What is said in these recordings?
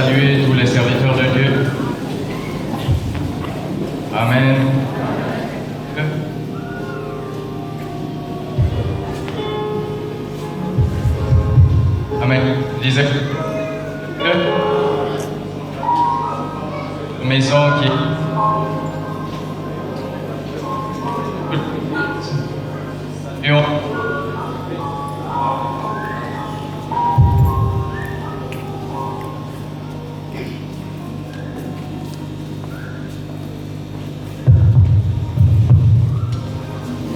saluer tous les serviteurs de Dieu. Amen. Amen. Disais maison qui et on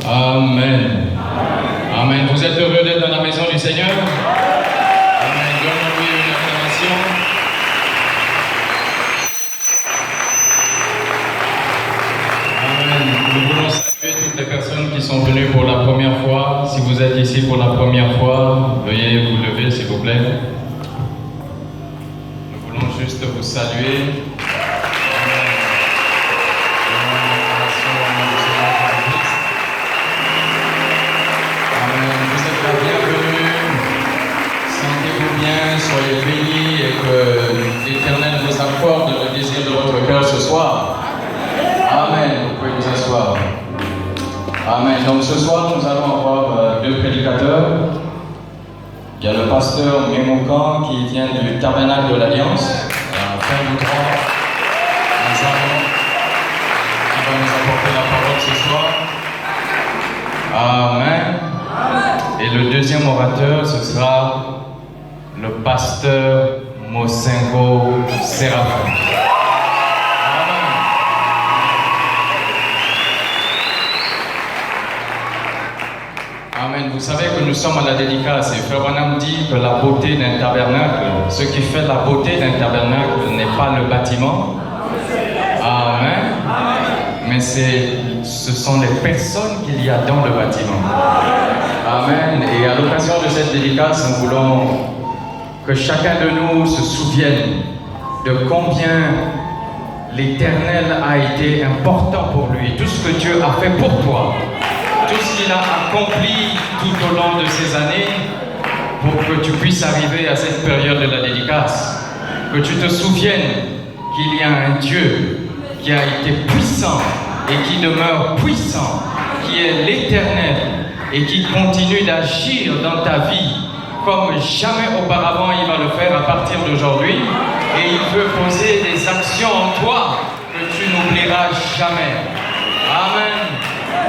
Amen. Amen. Vous êtes heureux d'être dans la maison du Seigneur? Amen. Donnons-lui une acclamation. Amen. Nous voulons saluer toutes les personnes qui sont venues pour la première fois. Si vous êtes ici pour la première fois, veuillez vous lever s'il vous plaît. Nous voulons juste vous saluer. Soyez bénis et que l'Éternel vous accorde le désir de votre cœur ce soir. Amen. Vous pouvez vous asseoir. Amen. Donc ce soir, nous allons avoir deux prédicateurs. Il y a le pasteur Mémoukan qui vient du Tabernacle de l'Alliance. Frère Boutron, qui va nous apporter la parole ce soir. Amen. Et le deuxième orateur, ce sera le pasteur Mosengo Séraphin. Amen. Vous savez que nous sommes à la dédicace et Frère Branham dit que la beauté d'un tabernacle, ce qui fait la beauté d'un tabernacle n'est pas le bâtiment. Amen. Mais ce sont les personnes qu'il y a dans le bâtiment. Amen. Et à l'occasion de cette dédicace, nous voulons que chacun de nous se souvienne de combien l'Éternel a été important pour lui, tout ce que Dieu a fait pour toi, tout ce qu'il a accompli tout au long de ces années pour que tu puisses arriver à cette période de la dédicace, que tu te souviennes qu'il y a un Dieu qui a été puissant et qui demeure puissant, qui est l'Éternel et qui continue d'agir dans ta vie comme jamais auparavant il va le faire à partir d'aujourd'hui, et il veut poser des actions en toi que tu n'oublieras jamais. Amen.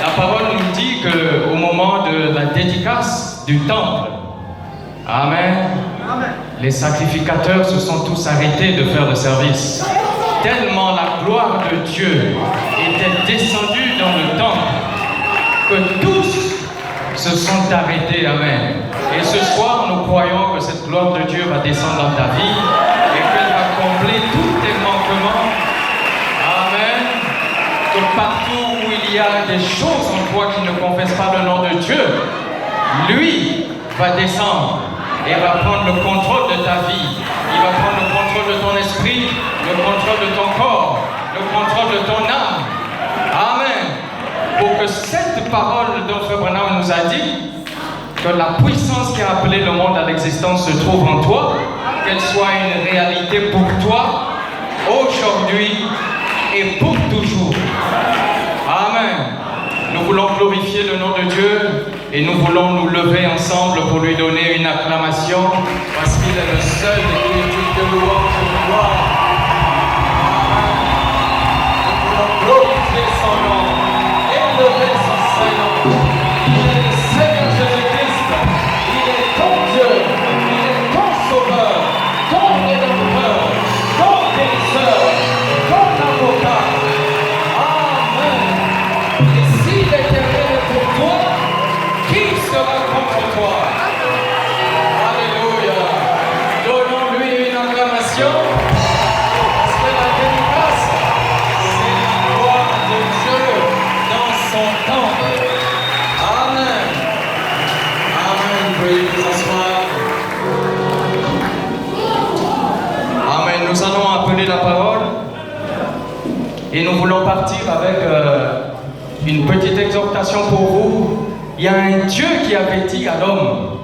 La parole nous dit qu'au moment de la dédicace du temple, Amen, les sacrificateurs se sont tous arrêtés de faire le service. Tellement la gloire de Dieu était descendue dans le temple que tous se sont arrêtés. Amen. Et ce soir, nous croyons que cette gloire de Dieu va descendre dans ta vie et qu'elle va combler tous tes manquements. Amen. Que partout où il y a des choses en toi qui ne confessent pas le nom de Dieu, lui va descendre et va prendre le contrôle de ta vie. Il va prendre le contrôle de ton esprit, le contrôle de ton corps, le contrôle de ton âme. Amen. Pour que cette parole dont Frère Branham nous a dit, que la puissance qui a appelé le monde à l'existence se trouve en toi, qu'elle soit une réalité pour toi, aujourd'hui et pour toujours. Amen. Nous voulons glorifier le nom de Dieu et nous voulons nous lever ensemble pour lui donner une acclamation parce qu'il est le seul et qui est digne de louange et de gloire. Nous voulons glorifier son nom, élever son Seigneur. Il est le Seigneur Jésus-Christ. Il est ton Dieu. Il est ton Sauveur, ton Rédempteur, ton guérisseur, ton avocat. Amen. Et si l'Éternel est pour toi, qui sera contre toi? Alléluia. Donnons-lui une acclamation. Parce que la dédicace, c'est la gloire de Dieu dans son temple. Amen. Amen. Veuillez vous asseoir. Amen. Nous allons appeler la parole. Et nous voulons partir avec une petite exhortation pour vous. Il y a un Dieu qui avait dit à l'homme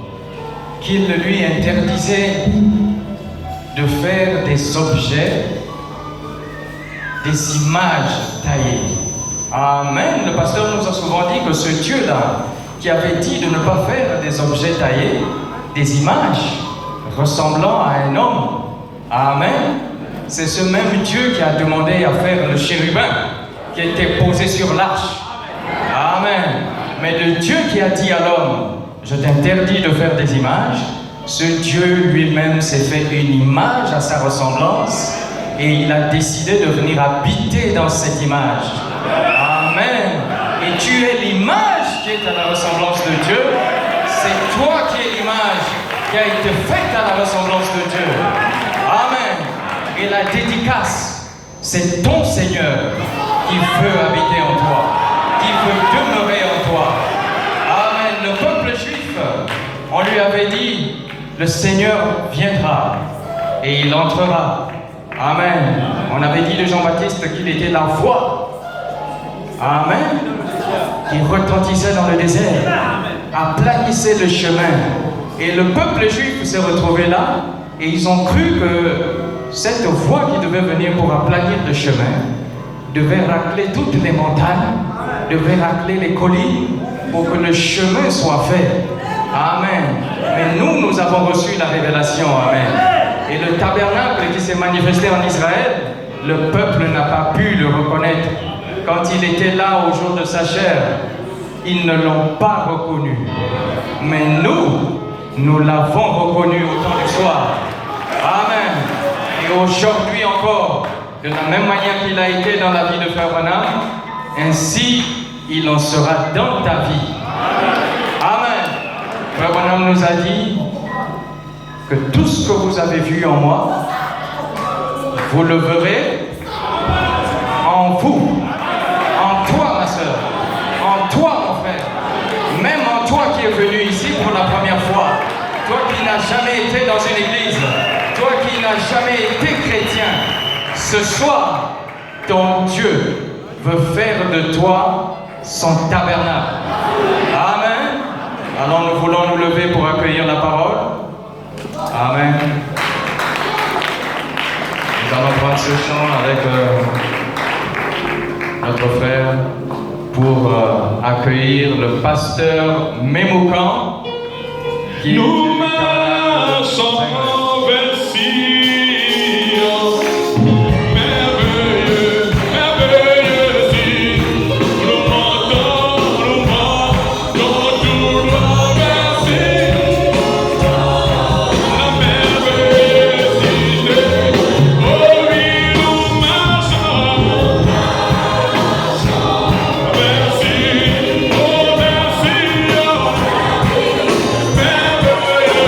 qu'il lui interdisait de faire des objets, des images taillées. Amen. Le pasteur nous a souvent dit que ce Dieu-là, qui avait dit de ne pas faire des objets taillés, des images ressemblant à un homme. Amen. C'est ce même Dieu qui a demandé à faire le chérubin qui était posé sur l'arche. Amen. Mais le Dieu qui a dit à l'homme, je t'interdis de faire des images, ce Dieu lui-même s'est fait une image à sa ressemblance et il a décidé de venir habiter dans cette image. Amen. Et tu es l'image qui est à la ressemblance de Dieu. C'est toi qui es l'image qui a été faite à la ressemblance de Dieu. Amen. Et la dédicace, c'est ton Seigneur qui veut habiter en toi, qui veut demeurer en toi. Amen. Le peuple juif, on lui avait dit, le Seigneur viendra et il entrera. Amen. On avait dit de Jean-Baptiste qu'il était la voix. Amen. Qui retentissait dans le désert, aplanissait le chemin. Et le peuple juif s'est retrouvé là et ils ont cru que cette voix qui devait venir pour aplanir le chemin devait racler toutes les montagnes, devait racler les collines pour que le chemin soit fait. Amen. Mais nous avons reçu la révélation. Amen. Et le tabernacle qui s'est manifesté en Israël, le peuple n'a pas pu le reconnaître. Quand il était là au jour de sa chair, ils ne l'ont pas reconnu. Mais nous l'avons reconnu au temps du soir. Amen. Et aujourd'hui encore, de la même manière qu'il a été dans la vie de Frère Branham, ainsi il en sera dans ta vie. Amen. Frère Branham nous a dit que tout ce que vous avez vu en moi, vous le verrez en vous, en toi ma soeur, en toi mon frère, même en toi qui es venu ici pour la première fois, toi qui n'as jamais été dans une église, toi qui n'as jamais été chrétien, ce soir, ton Dieu veut faire de toi son tabernacle. Amen. Alors nous voulons nous lever pour accueillir la parole. Amen. Nous allons prendre ce chant avec notre frère pour accueillir le pasteur Mémoukan qui nous marchons vers Sion, merveilleux, merveilleux Sion, nous montons tout droit vers Sion, la merveilleuse cité, oh oui, nous marchons vers Sion, oh vers Sion, merveilleux.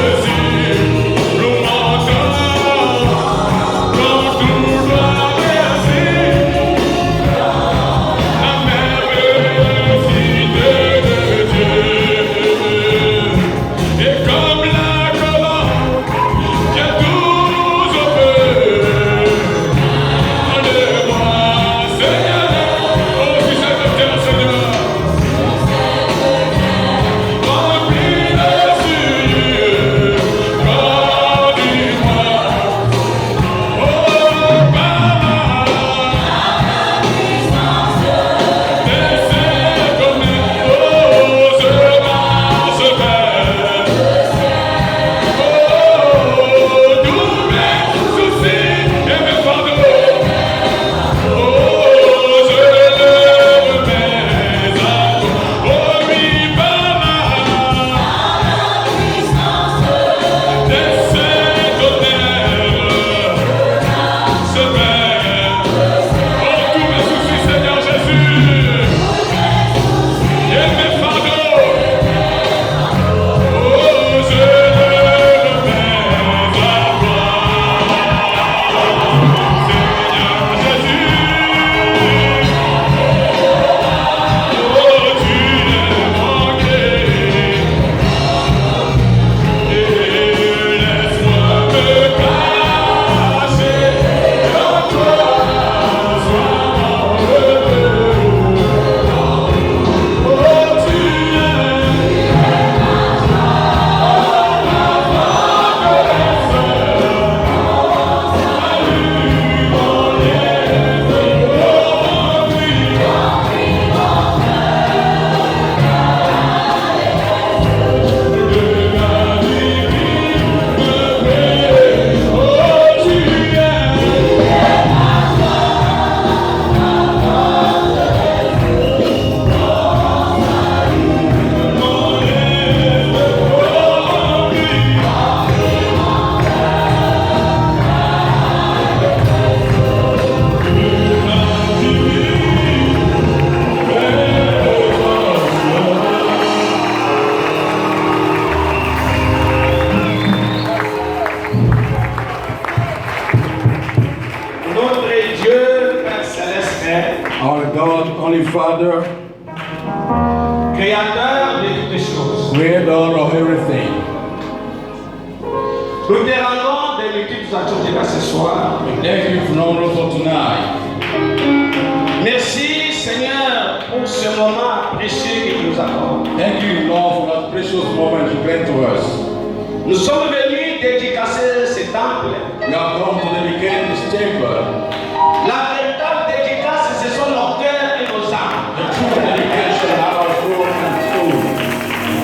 Father, créateur de toutes choses. creator of everything. Nous te rendons des multiples actions ce soir. Thank you for honor for tonight. Merci Seigneur pour ce moment précieux que tu nous accordes. Thank you, Lord, for that precious moment you grant to us. Nous sommes venus dédicacer ce temple. We have come to dedicate this temple. La véritable dédicace, ce sont nos cœurs et nos âmes. The true dedication of our soul and soul.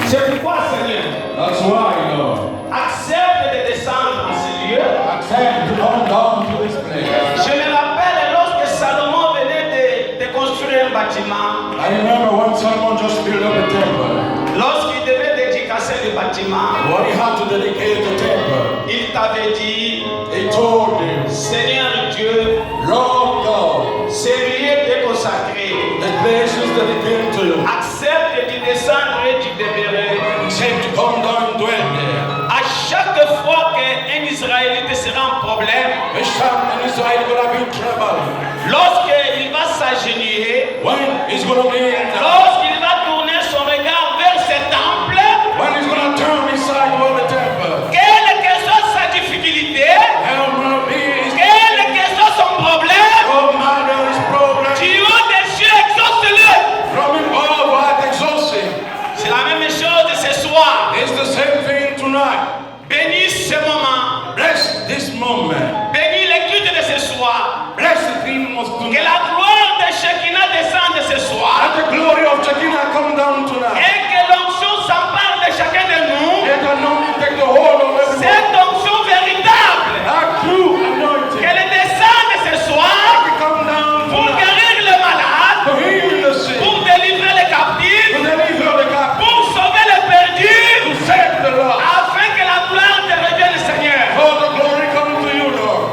C'est pourquoi Seigneur, That's why, Lord, accepte de descendre à ce lieu. accept to come down to this place. Je me rappelle lorsque Salomon venait de construire un bâtiment. I remember when Solomon just built up a temple. Lorsqu'il devait dédicacer le bâtiment, When he had to dedicate the temple, il t'avait dit, he told him, Seigneur Dieu, Lord God, ce lieu est consacré. the place is dedicated to you. Accepte d'y descendre et d'y demeurer. Accept to come down and dwell there. À chaque fois qu'un Israélite sera en problème, Each time in Israel gonna be in trouble. lorsqu'il va s'agenouiller, When he's gonna be in lorsqu'il va tourner son regard vers ce temple, when he's gonna turn inside toward the temple. quelle que soit sa difficulté, How gonna be his quel que soit son problème, oh matter his problem. du haut des cieux, exauce-le. From him all what exhausting. C'est la même chose ce soir. It's the same thing tonight. Bénis ce moment. Bless this moment. Bénis l'écoute de ce soir. Bless the theme of Que tonight. la gloire de Shekinah descende ce soir. Let the glory of Shekinah come down tonight. Et que l'onction s'empare de chacun de nous. Let the anointing take the hold of everyone. Cette onction véritable. Our true anointing. Qu'elle descende ce soir Come down pour tonight. guérir le malade, To heal the sick. pour délivrer les To captifs, deliver the captive. pour sauver les perdus, To save the lost. afin que la gloire te revienne, Seigneur. For the glory come to you, Lord.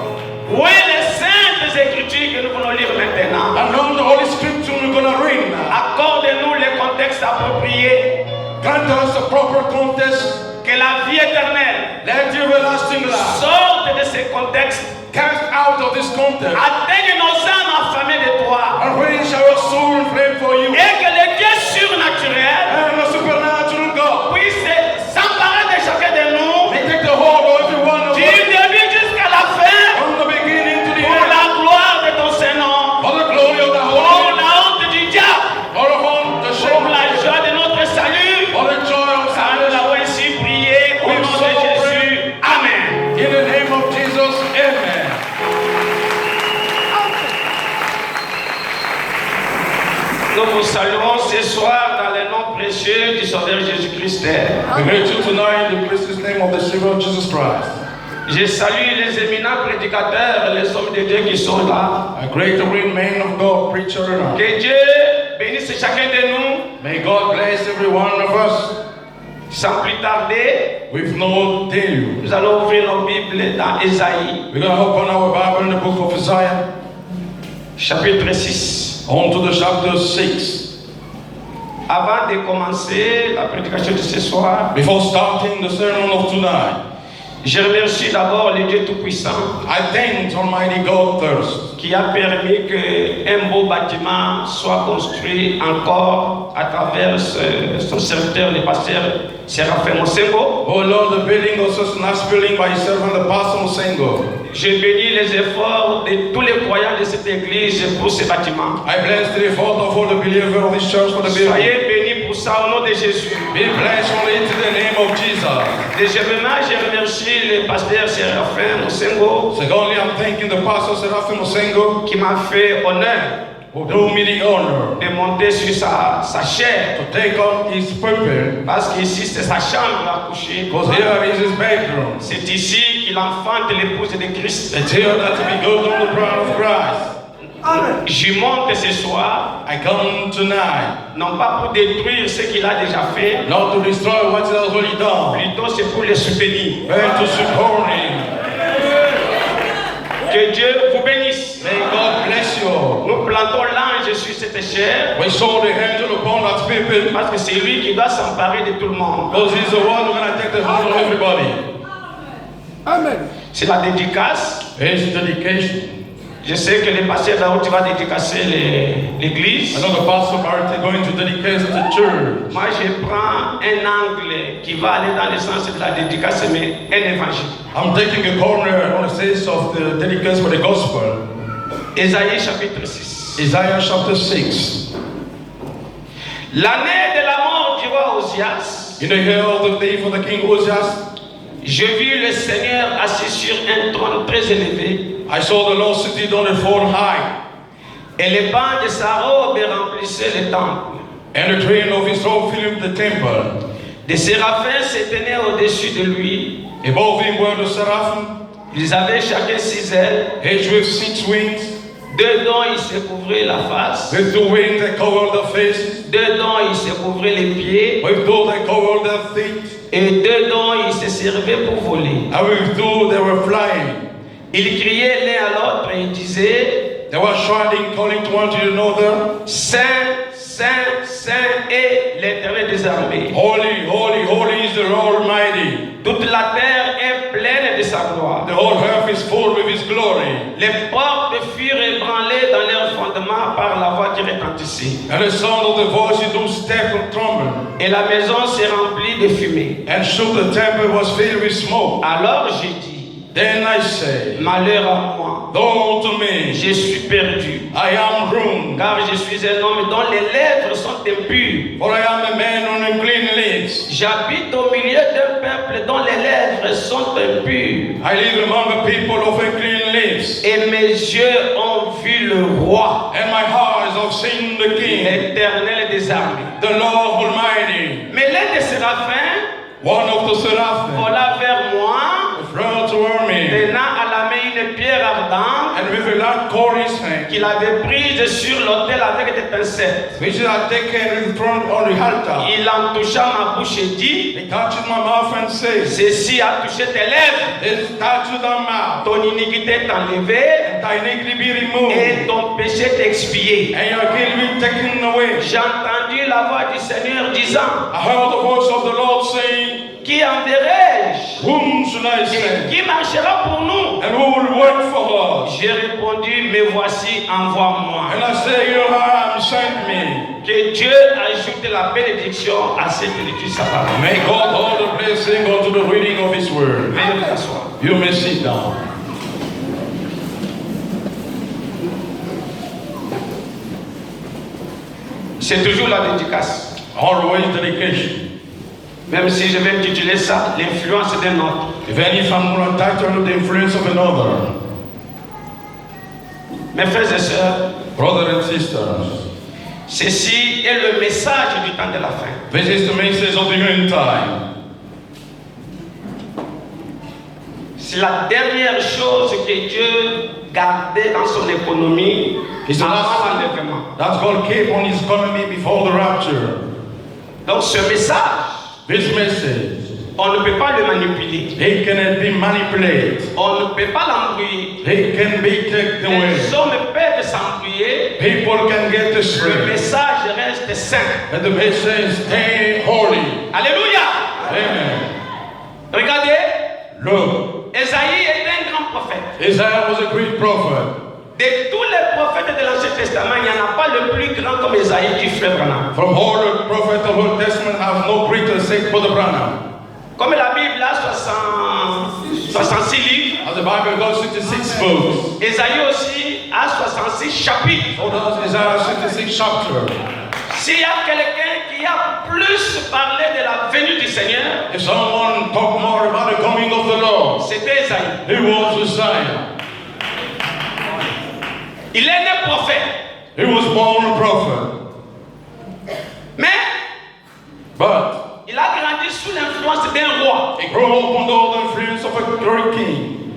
Où est les saintes écritures que nous voulons lire maintenant? And on the Holy Scripture we're going to read now. Accorde-nous les contextes appropriés. Grant us a proper context. Que la vie éternelle Let the everlasting life sorte de ces contextes. cast out of this context. Atteigne nos âmes affamées de toi. And raise our soul and flame for you. Et que le Dieu surnaturel And the supernatural God puisse s'emparer de chacun de nous. may take the hold of every one of Du us début jusqu'à la fin. from the beginning to the Pour end. la gloire de ton Saint-Nom. For the glory of the Pour Holy, la honte du diable. for the home, the Pour shame, la joie de notre salut. for the joy of Car nous salvation. l'avons ainsi prié au nom de Jésus. Amen. In the name of Jesus, amen. Nous vous saluons ce soir dans le nom précieux du Sauveur Jésus-Christ. We greet you tonight in the precious name of the Savior Jesus Christ. Je salue les éminents prédicateurs, les hommes de Dieu qui sont là. A great great man of God, preacher and all. Que Dieu bénisse chacun de nous. May God bless every one of us. Sans plus tarder, With no delay. nous allons ouvrir nos Bibles dans Ésaïe, We're going to open our Bible in the book of Isaiah, chapitre 6. on to the chapter 6. Avant de commencer la prédication de ce soir, Before starting the sermon of tonight, je remercie d'abord le Dieu Tout-Puissant I thank Almighty God first, qui a permis qu'un beau bâtiment soit construit encore à travers son serviteur, le pasteur Séraphin Mosengo. oh Lord, the building of such a nice building by your servant, the Pastor Musengo. Je bénis les efforts de tous les croyants de cette église pour ce bâtiment. I bless the effort of all the believers of this church for the building. Soyez bénis pour ça au nom de Jésus. Be blessed only to the name of Jesus. Deuxièmement, je remercie le pasteur Séraphin Mosengo Secondly, I'm thanking the Pastor Seraphim Musengo qui m'a fait honneur who do me the honor de monter sur sa chair. to take on his pulpit, Parce qu'ici, c'est sa chambre à coucher. because here is his bedroom. C'est ici qu'il enfante l'épouse de Christ. It's here that we go to the throne of Christ. Je monte ce soir, I come tonight non pas pour détruire ce qu'il a déjà fait, not to destroy what he has already done, plutôt c'est pour le soutenir. but to support him. Que Dieu vous bénisse. May God bless you all. Nous plantons l'ange sur cette chair We saw the angel upon that pulpit, parce que c'est lui qui doit s'emparer de tout le monde. because he's the one who's going to take the hold of everybody. C'est la dédicace. It's dedication. Je sais que les pasteurs là où tu vas dédicacer l'église. I know the pastor Marty going to dedicate the church. Moi, je prends un angle qui va aller dans le sens de la dédicace, mais un évangile. I'm taking a corner on the sense of the dedication for the gospel. Ésaïe chapitre 6. Isaiah chapter 6. L'année de la mort du roi Osias, In the year of the day for the king Ozias, je vis le Seigneur assis sur un trône très élevé, I saw the Lord seated on a throne high, et les bancs de sa robe remplissaient le temple. and the train of his robe filled the temple. Des séraphins se tenaient au-dessus de lui. Above him were the seraphim, Ils avaient chacun 6 ailes. each with 6 wings. 2 dont ils se couvraient la face. With 2 wings they covered their faces, 2 dont ils se couvraient les pieds. with 2 they covered their feet, Et 2 dont ils se servaient pour voler. and with 2 they were flying. Ils criaient l'un à l'autre et ils disaient: They were shouting, calling to one to another, Saint, Saint, Saint est l'Éternel des armées. Holy, holy, holy is the Almighty. Toute la terre est pleine de sa gloire. The whole earth is full with his glory. Les portes furent ébranlées dans leur fondement par la voix qui retentissait. And the sound of the voices do step and tremble. Et la maison s'est remplie de fumée. And soon the temple was filled with smoke. Alors j'ai dit: Then I say, malheur à moi, Woe to me, je suis perdu, I am ruined, car je suis un homme dont les lèvres sont impures. for I am a man on unclean lips. J'habite au milieu d'un peuple dont les lèvres sont impures. I live among a people of unclean lips. Et mes yeux ont vu le roi, And my eyes have seen the King, l'Éternel des armées. the Lord Almighty. Mais l'un des séraphins One of the seraphim vola vers moi, ran toward me, tenant à la main une pierre ardente and with a light cord in his hand, qu'il avait prise sur l'autel avec des pincettes. which I had taken with front on the altar. Il en toucha ma bouche et dit: He touched my mouth and said, ceci a touché tes lèvres. It's touched thy mouth, Ton iniquité est enlevée and thy iniquity be removed, et ton péché est expié. and your guilt be taken away. J'ai entendu la voix du Seigneur disant: I heard the voice of the Lord saying, qui enverrai-je? Whom should I Et send? qui marchera pour nous? And who will work for us? J'ai répondu: me voici, envoie-moi. And I say, Here I am, send me. Que Dieu ajoute la bénédiction à cette lecture sa parole. May God hold the blessing unto the reading of his word. Veuillez vous asseoir. You may sit down. C'est toujours la dédicace. Always dedication. Même si je vais intituler ça l'influence d'un autre. Even if I'm going to title the influence of another. Mes frères et sœurs, Brothers and sisters, ceci est le message du temps de la fin. this is the message of the end time. C'est la dernière chose que Dieu gardait dans son économie It's the avant last l'enlèvement. that God kept on his economy before the rapture. Donc ce message, This message, on ne peut pas le manipuler. it cannot be manipulated. On ne peut pas l'embrouiller. It can be taken away. Les hommes peuvent s'embrouiller. People can get Le astray. message reste saint. But the message stay holy. Alléluia. Amen. Regardez, Look, Esaïe est un grand prophète. Isaiah was a great prophet. De tous les prophètes de l'Ancien Testament, il n'y en a pas le plus grand comme Esaïe du frère Branham. From all the prophets of the Old Testament have no greater saint for the Branham. Comme la Bible a 66 livres, As the Bible goes 66 books, Esaïe aussi a 66 chapitres. so does Isaiah 66 chapter. S'il y a quelqu'un qui a plus parlé de la venue du Seigneur, If someone talk more about the coming of the Lord, c'était Esaïe. he was Isaiah. Il est né prophète. He was born a prophet. Mais But il a grandi sous l'influence d'un roi he grew up under the influence of a great king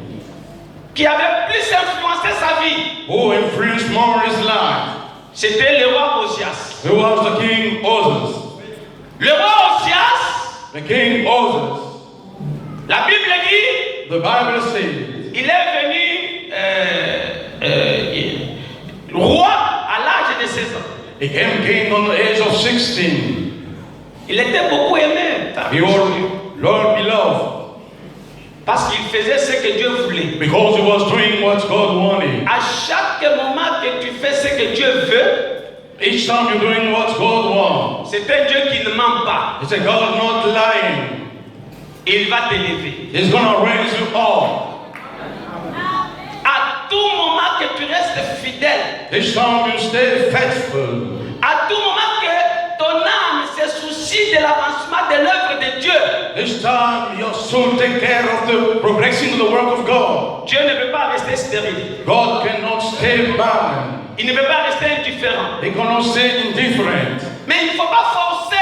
qui avait plus influencé sa vie. who influenced more his life. C'était le roi Osias. He was the king Ozus. Le roi Osias, The king Ozus. la Bible dit, The Bible says il est venu roi à l'âge de 16 ans. he came king on the age of 16. Il était beaucoup aimé He was Lord beloved. Parce qu'il faisait ce que Dieu voulait. Because he was doing what God wanted. À chaque moment que tu fais ce que Dieu veut, Each time you're doing what God wants, c'est un Dieu qui ne ment pas. it's a God not lying. Il va t'élever. He's going to raise you up. À tout moment que tu restes fidèle, Each time you stay faithful, à tout moment que ton âme se soucie de l'avancement de l'œuvre de Dieu, each time your soul take care of the progressing of the work of God. Dieu ne peut pas rester stérile. God cannot stay barren. Il ne peut pas rester indifférent. He cannot stay indifferent. Mais il ne faut pas forcer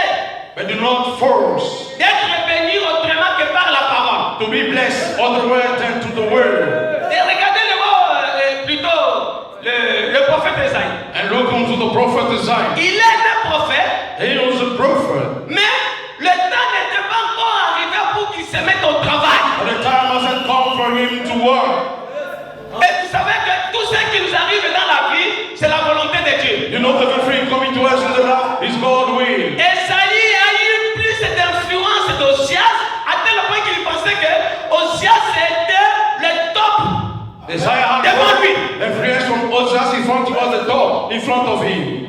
But do not force d'être béni autrement que par la parole. to be blessed otherwise than to the word. Et regardez plutôt le prophète Esaïe. And look unto the prophet Isaiah. Il est un prophète, He was a prophet. mais le temps n'était pas encore arrivé pour qu'il se mette au travail. But the time hasn't come for him to work. Et vous savez que tout ce qui nous arrive dans la vie, c'est la volonté de Dieu. You know everything coming to us in the life is God's will. Esaïe a eu plus d'influence d'Osias, à tel point qu'il pensait que Osias était le top. Isaiah had Devant lui. influence from Osias in front, he was the top in front of him.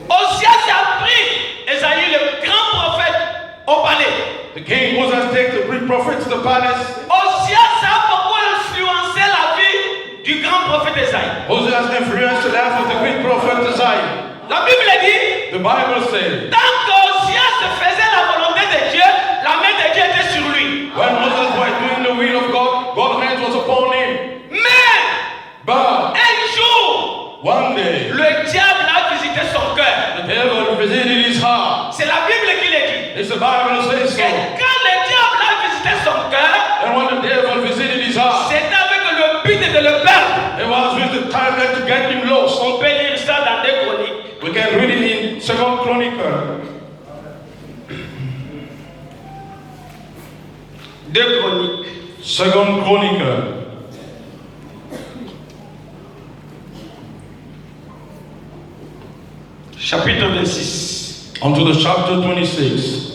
Osias a pris Esaïe, le grand prophète, au palais. The king Osias take the great prophet to the palace. Osias a beaucoup influencé la vie du grand prophète Esaïe. Osias influenced the life of the great prophet Isaiah. La Bible dit, The Bible says, tant qu'Osias faisait la volonté de Dieu, la main de Dieu était sur lui. when Moses was doing the will of God, God's hands was upon him. Mais But un jour, one day, le diable a visité son cœur. the devil visited his heart. C'est la Bible qui le dit. It's the Bible says Et so. quand le diable a visité son cœur, And when the devil visited his heart, c'était avec le but de le perdre. it was with the target to get him lost. On peut lire ça dans des chroniques. We can read it in 2 Chronicles. 2 Chroniques. 2 Chronicles. Chapitre 26. Onto the chapter 26.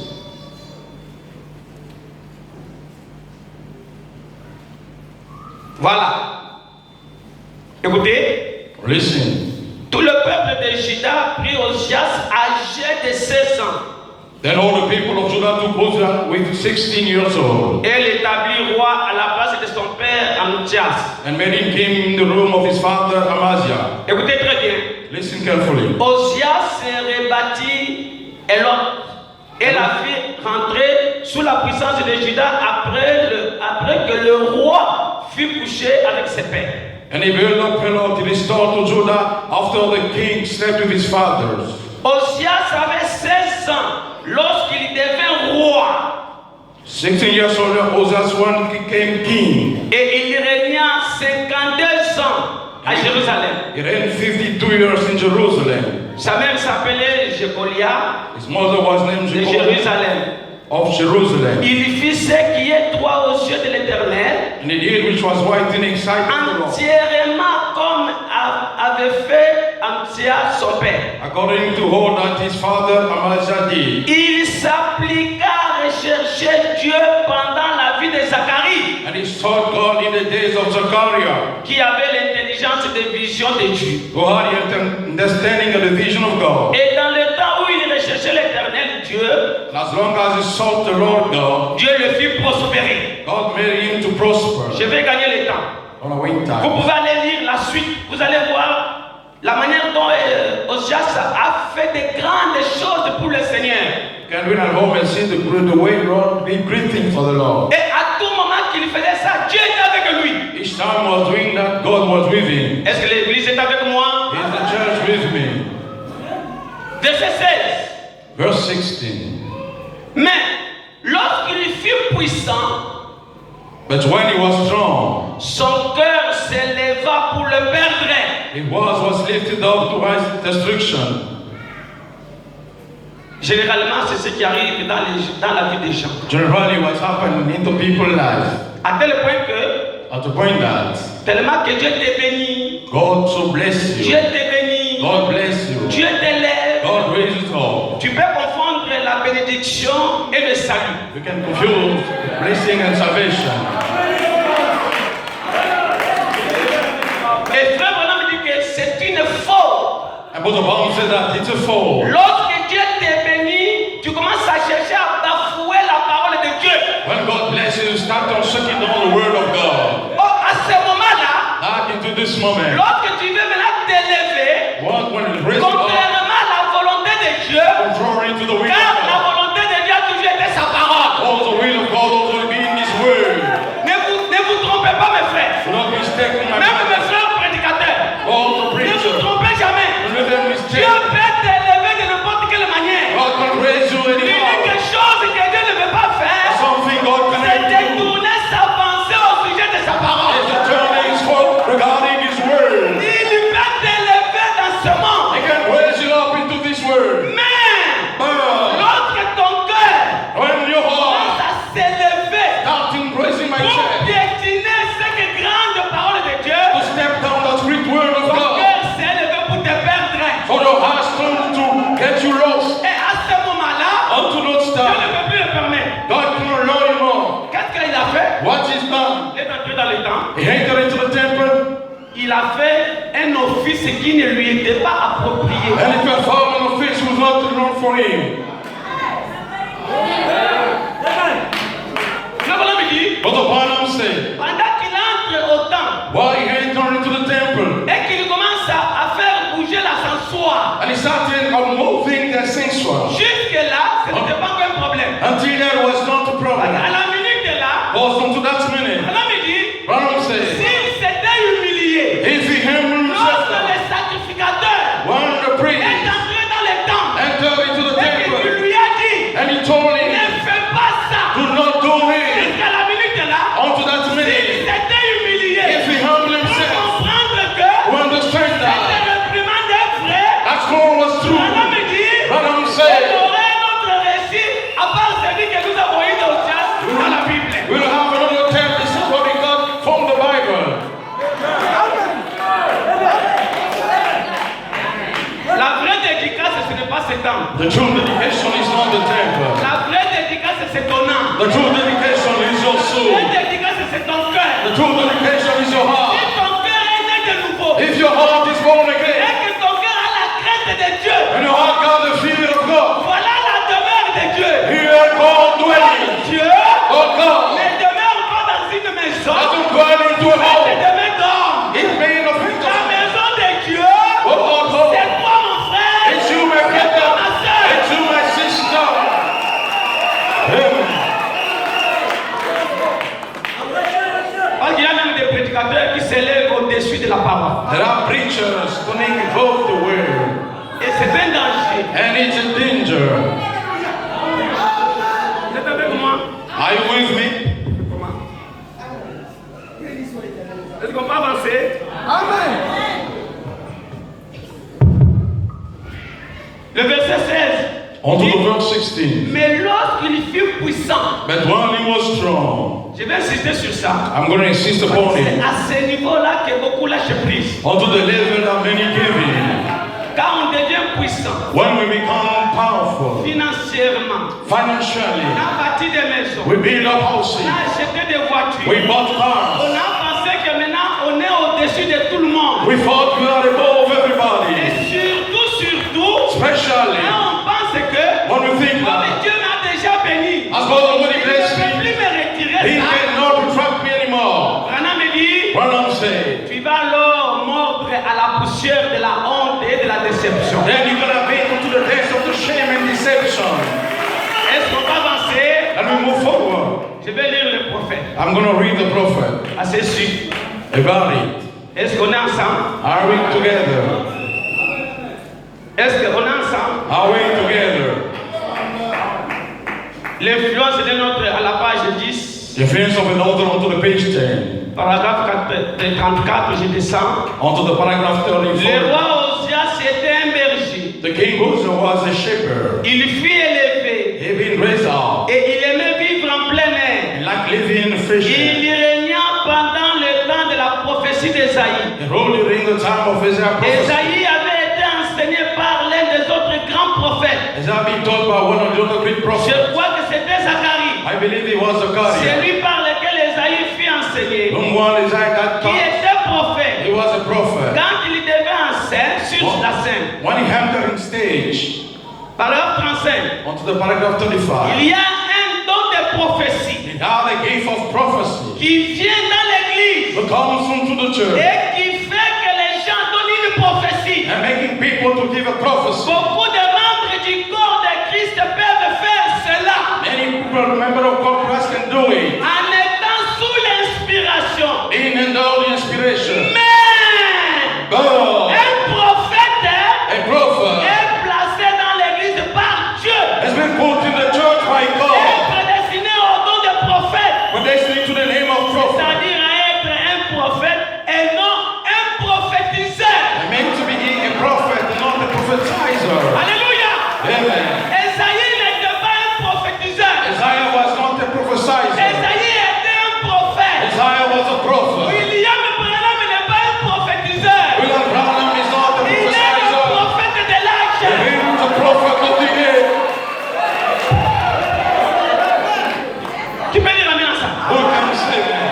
Voilà. Écoutez. Listen. Tout le peuple de Juda prit Osias âgé de 16 ans Then all the people of Judah took Osias with 16 years old et l'établit roi à la place de son père Amzias. and made him king in the room of his father Amaziah. Écoutez très bien. Listen carefully. Osias se rebâtit et la fit rentrer sous la puissance de Juda après que le roi fut couché avec ses pères. And he built up Pelah to restore to Judah after the king slept with his fathers. Osias avait 16 ans lorsqu'il devint roi 16 years old, Osias one became king. et il régna 52 ans à Jérusalem. He reigned 52 years in Jerusalem. Sa mère s'appelait Jécolia His mother was named de Jehoram Jérusalem. of Jerusalem. Il fit ce qui est droit aux yeux de l'Éternel, And he did which was right in the sight of the Lord, entièrement comme avait fait Amzias son père. according to all that his father Amaziah did. Il s'appliqua à rechercher Dieu pendant la vie de Zacharie, And he sought God in the days of Zechariah, qui avait l'intelligence de vision de Dieu. who had the understanding of the vision of God. Et dans le temps où il recherchait l'Éternel Dieu, And as long as he sought the Lord God, Dieu le fit prospérer. God made him to prosper Je vais gagner le temps. on a wing Vous time. pouvez aller lire la suite. Vous allez voir la manière dont Osias a fait de grandes choses pour le Seigneur. You can read at home and see the way God did great things for the Lord. Et à tout moment qu'il faisait ça, Dieu était avec lui. Each time he was doing that, God was with him. Est-ce que l'Église est avec moi? Is the church with me? Verset 16. Verse 16. Mais lorsqu'il fut puissant, But when he was strong, son cœur s'éleva pour le perdre. he was lifted up to his destruction. Généralement, c'est ce qui arrive dans la vie des gens. Generally, what's happening into people's life, À tel point que, at the point that tellement que Dieu te bénit, God so bless Dieu you, te bénit, God bless you, Dieu t'élève. God raises up. Tu peux confondre la bénédiction bénédiction et le salut. You can confuse blessing and salvation. Et frère Branham dit que c'est une faute. And Brother Branham said that it's a fault. Lorsque Dieu te bénit, tu commences à chercher à bafouer la parole de Dieu. When God blesses you, start on sucking down the word of God. Oh, à ce moment-là, Back into this moment. lorsque tu veux maintenant t'élever, What when it raises up, contrairement à la volonté de Dieu, contrary to the will car of la God. volonté de Dieu a toujours été sa parole. All the will of God also be in His word. Ne vous trompez pas, mes frères. Do not mistake my Même mes brothers. frères prédicateurs, All the ne vous preachers. trompez jamais. Do not Dieu mistake. peut t'élever de n'importe quelle manière. God can raise you Il dit anyhow. quelque chose que Dieu ne veut pas faire, Something God can c'est do détourner sa pensée au sujet de sa is parole. to turn His fault regarding His word. Il peut t'élever dans ce monde. He can raise you up into this word. Mais But lorsque ton cœur when your commence heart à s'élever starting raising my pour chest piétiner cette grande parole de Dieu, to step down that great word of ton God, cœur s'est élevé pour te perdre. for your heart turned to get you lost Et à ce moment-là, unto not Dieu stop. ne peut plus le permettre. God cannot allow you more. Qu'est-ce qu'il a fait? What is done? Il est entré dans le temple. He entered into the temple Il a fait un office qui ne lui était pas approprié. and he performed an office who was not known for him. Le bonhomme me dit, But the Branham said, pendant qu'il entre au temple while he entered into the temple et qu'il commence à faire bouger l'ascenseur, and he started moving the sensual, jusque-là, ce n'était pas un problème. until that was not a À problem. la minute de là, Was unto that minute, le bonhomme me dit, Branham said, s'il s'était humilié, if he humbled lorsque himself, le sacrificateur when the est priest entré dans le temple entered into the et qu'il temple lui a dit, and he told him, ne fais pas ça, do not do it jusqu'à la minute de là, unto that s'il minute. s'était humilié, If he humbled pour himself, comprendre que to understand cette that réprimande est vraie, that score was true, Branham me dit, Branham on said, aurait un autre récit à part celui que nous avons eu dans la Bible. we'll have another test. This is what we got from the Bible. La vraie dédicace, ce n'est pas cet homme. The true dedication is not the temple. La vraie dédicace, c'est ton âme. The true dedication is your La soul. vraie dédicace, c'est ton cœur. The true dedication is your Si heart. ton cœur est né de nouveau If your heart is born again et que ton cœur a la crainte de Dieu, and your heart got the fear of God, voilà la demeure de Dieu. here God dwelling. Dieu Oh God, ne demeure pas dans une maison, doesn't dwell into a mais home. demeure dehors. It's made of La angels. maison de Dieu, Oh God, c'est toi mon frère, it's you my c'est toi brother, ma soeur. it's you my sister. Amen. Parce qu'il y a même des prédicateurs qui s'élèvent au-dessus de la parole. There are preachers turning above the word, Et c'est un danger. and it's a danger. Vous êtes avec moi? Are you with me? Comment? Est-ce qu'on peut avancer? Le verset 16. On to dit, the verse 16. mais lorsqu'il fut puissant, But when he was strong, je vais insister sur ça. I'm going to insist upon C'est it, à ce niveau-là que beaucoup lâchent prise. onto the level that many give in. Quand on devient puissant, When we become powerful, financièrement, financially, on a bâti des maisons, we build up on houses, a acheté des voitures, we bought cars, on a pensé que maintenant on est au-dessus de tout le monde. we thought we are above everybody. Et surtout, Especially quand on pense que when we think oh, mais that Dieu m'a déjà béni, as God already il blessed ne peut me, plus me retirer He ça. cannot retract me anymore. Branham me dit, Branham said, tu vas alors mordre à la poussière de la honte et de la déception. then you're going to be into the days of the shame and deception. Est-ce qu'on va avancer? And we move forward. Je vais lire le prophète. I'm going to read the prophet À ceci. about it. Est-ce qu'on est ensemble? Are we together? Est-ce qu'on est ensemble? Are we together? L'influence de notre, à la page 10, The influence of an author onto the page 10, paragraphe 34, je descends. onto the paragraph Le 34. roi Osias était un berger. The king Uzziah was a shepherd. Il fut élevé He been raised up et il aimait vivre en plein air. and like living in fishing. Il y régna pendant le temps de la prophétie d'Ésaïe. He ruled during the time of Isaiah prophecy. Ésaïe avait été enseigné par l'un des autres grands prophètes. As I've been taught by one of the other great prophets, Je crois que c'était Zacharie. I believe it was C'est Zachariah, lui par lequel Esaïe fut enseigné. whom one Isaiah got Qui taught. était prophète. He was a prophet. Quand il devait en scène, sur la scène. When he entered in stage, Paragraphe 35. onto the paragraph 35, Il y a un don de prophétie he had a gift of prophecy qui vient dans l'église that comes into the church et qui fait que les gens donnent une prophétie. and making people to give a prophecy. Beaucoup de membres du corps de Christ peuvent faire cela Many people, members of God Christ, can do it en étant sous l'inspiration. in and out the inspiration. Mais God, un prophète a prophet, est placé dans l'église par Dieu has been put in the church by et God, prédestiné au don de prophète, but they say to the name of prophet. c'est-à-dire à être un prophète et non un prophétiseur. I meant to be a prophet, not a prophetizer. Alléluia. Amen. Esaïe n'était pas un prophétiseur. Isaiah was not a prophesizer. Esaïe était un prophète. Isaiah was a prophet. William Branham n'est pas un prophétiseur. William Branham is not a Il est le prophesizer. prophète de l'âge. He is a prophet of the age. Qui peut dire amen à ça? Who can say that?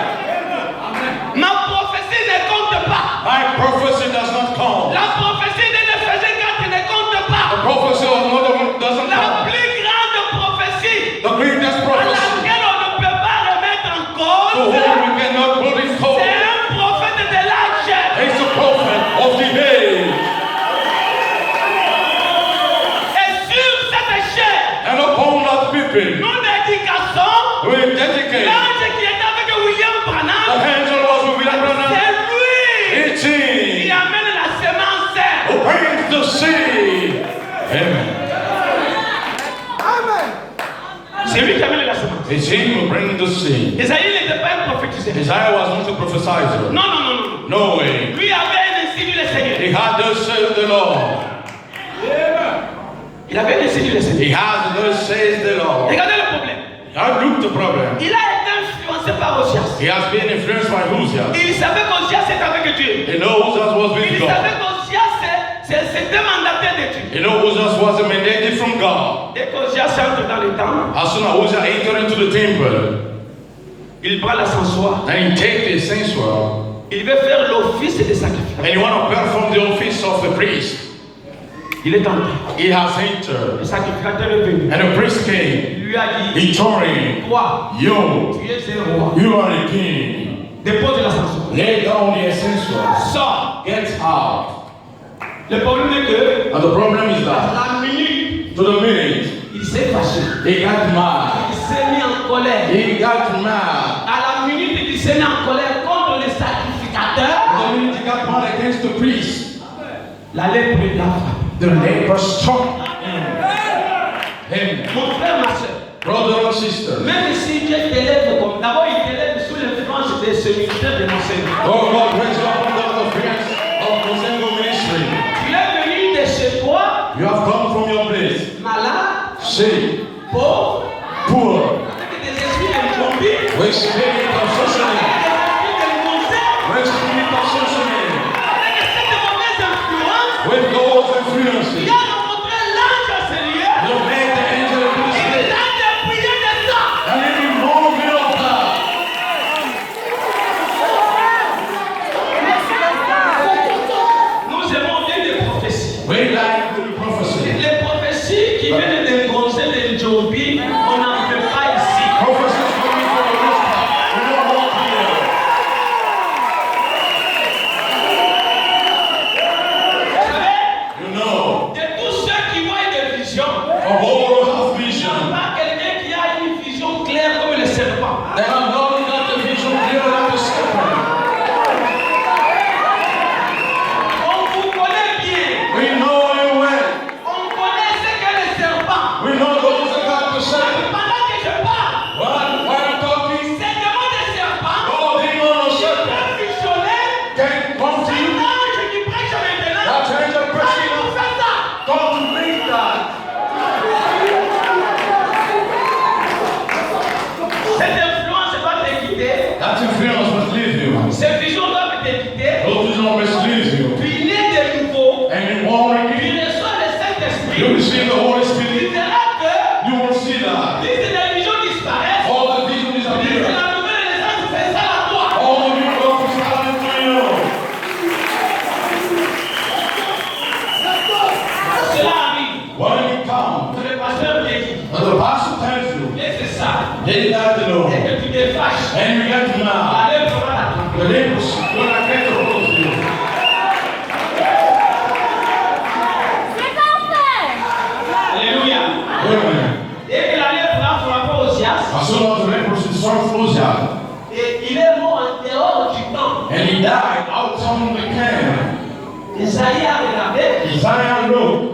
Ma prophétie ne compte pas. My prophecy does not count. La prophétie de Éphésiens 4 ne compte The pas. prophecy of another one doesn't La count. plus grande prophétie The greatest à prophecy laquelle on ne peut pas remettre en to cause, whom we cannot put in code c'est un prophète de l'âge. is the prophet of the age. Et sur cette chair, And upon that people, nous dédicassons we dedicate. l'ange qui est avec William The Branham. angel was with William Branham. C'est lui It qui is amène la semence. who brings the seed. Amen. C'est lui qui amène la semence. It's him who brings the seed. Esaïe n'était pas un prophétiseur. Isaiah was not a prophesizer. Non, non, non, non. No way. Lui avait un ainsi dit le Seigneur. He had thus says the Lord. Il avait un ainsi dit le Seigneur. He has thus says the Lord. Regardez le problème. Now look the problem. Il a été influencé par Osias. He has been influenced by Uzziah. Il savait qu'Osias était avec Dieu. He knows Uzziah was with Il God. savait qu'Osias c'était mandaté de Dieu. He knows Uzziah was mandated from God. Dès qu'Osias entre dans le temple, As soon as Uzziah entered into the temple, il prend l'ascensoir. and he takes the censer, Il veut faire l'office de sacrifice. and he want to perform the office of the priest. Il est entré. He has entered, Le sacrificateur est venu. and the priest came. Il lui a dit, He told him, toi, "You, tu es un roi. you are the king. Dépose l'ascensoir. Lay down the essential. Sors. Get out." Le problème est que And the problem is à that la minute, to the minute il s'est fâché. he got mad. Il s'est mis en colère. He got mad. À la minute, il s'est mis en colère contre le sacrificateur. The minute he got mad against the priest, La lèpre l'a frappé. the neighbor struck him. Mon frère, ma soeur, Brother and sister, même si Dieu t'élève comme d'abord, il t'élève sous l'influence de ce ministère de l'enseignement. oh God, raise you up under the friends of Mosengo ministry. Tu es venu de chez toi, You have come from your place, malade, sick, pauvre, poor, avec des esprits de zombies, with spirit of sorcery, avec des esprits de concert, with spirit of sorcery, avec cette mauvaise influence. with those Il influences. a rencontré l'ange à ce lieu. You made the angel of this Il place, a dépouillé de ça. and it removed me of that. Nous aimons bien les prophéties. We like the prophecy. Les prophéties qui viennent d'un conseil de Jobi, on n'en fait pas ici. Prophecies coming from the rooftop. We don't walk here. Vous savez, You know, de tous ceux qui voient des visions, a whole have il n'y vision. a pas quelqu'un qui a une vision claire comme le serpent. They have not got the vision clear like the serpent. On vous connaît bien. We know you well. On connaît ce que le serpent. We know those that got the serpent. Pendant que je parle, While I'm talking, c'est demande de serpent oh, they know the qui serpent peut fusionner. can come to Cet you. ange qui prêche maintenant, That angel va pressing nous faire ça. don't make that. Cette influence va te quitter. That influence must leave you. Ces visions doivent te quitter. Those visions must leave you. Puis né de nouveau, And in one tu again, reçois le you Saint-Esprit. receive the Holy you now. La lèpre va t'attraper. The leprosy gonna get hold of you. Alléluia. Amen. Et que la lèpre a frappé Osias. As soon as the leprosy struck Uzziah, Et il est mort en dehors du camp. and he died outside the camp, Isaïe a regardé. Isaiah looked.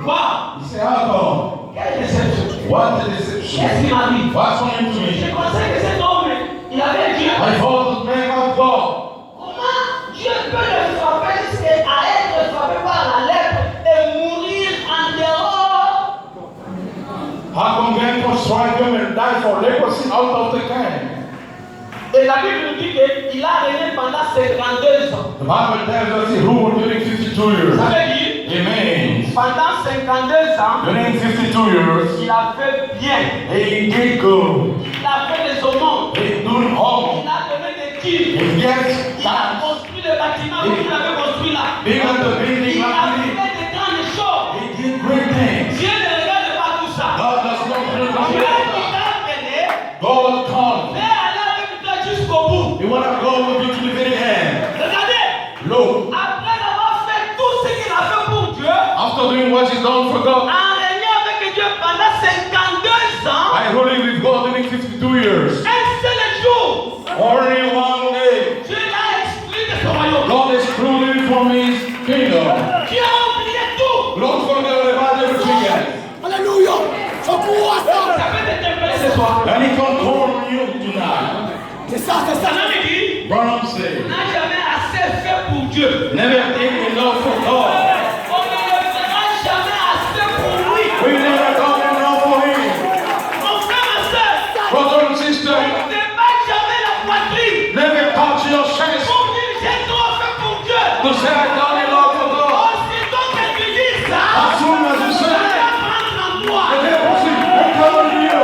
Waouh! He said, how come? Quelle déception! What a deception. Qu'est-ce qu'il m'a dit? What's on to Je me? pensais que cet homme, il avait Dieu. I thought the man of God. Comment Dieu peut le frapper jusqu'à être frappé par la lèpre et mourir en dehors? How come man can strike him and die for leprosy out of the camp? Et la Bible nous dit qu'il a régné pendant 52 ans. The Bible tells us he ruled during 52 years. Ça veut dire, Amen. pendant 52 ans, During 52 years, il a fait bien. he did good. Il a fait des aumônes. He did all. Il a donné des kilos. He gets Il a construit le bâtiment que vous avez construit là. bigger the building Il a like fait des grandes choses. this. He did great things. Dieu ne regarde pas tout ça. God does not Dieu look qui at t'a appelé, God comes. mais aller avec toi jusqu'au bout. He want to go with you to the very end. Regardez, Look, après avoir fait tout ce qu'il a fait pour Dieu, after doing what he's done for God, en régnant avec Dieu pendant 52 ans, by ruling with God during 52 years, un seul jour, only one day, Dieu l'a exclu de son royaume. God excluded him from his kingdom. Dieu a oublié tout. Lord forget about everything else. Alléluia. Secours à ça. Ça peut t'interpeller ce soir. And he can call on you tonight. C'est ça, c'est ça. Un homme il dit, Branham said, n'a jamais assez fait pour Dieu. never think enough for God. On ne le fera jamais assez pour lui. We never done enough for him. Mon frère, ma soeur, Brother and sister, ne bats jamais la poitrine never touch your chest pour dire j'ai trop fait pour Dieu. to say I done enough for God. Aussitôt que tu dis ça, As soon as you ça say, va prendre en toi. the leprosy will come on you.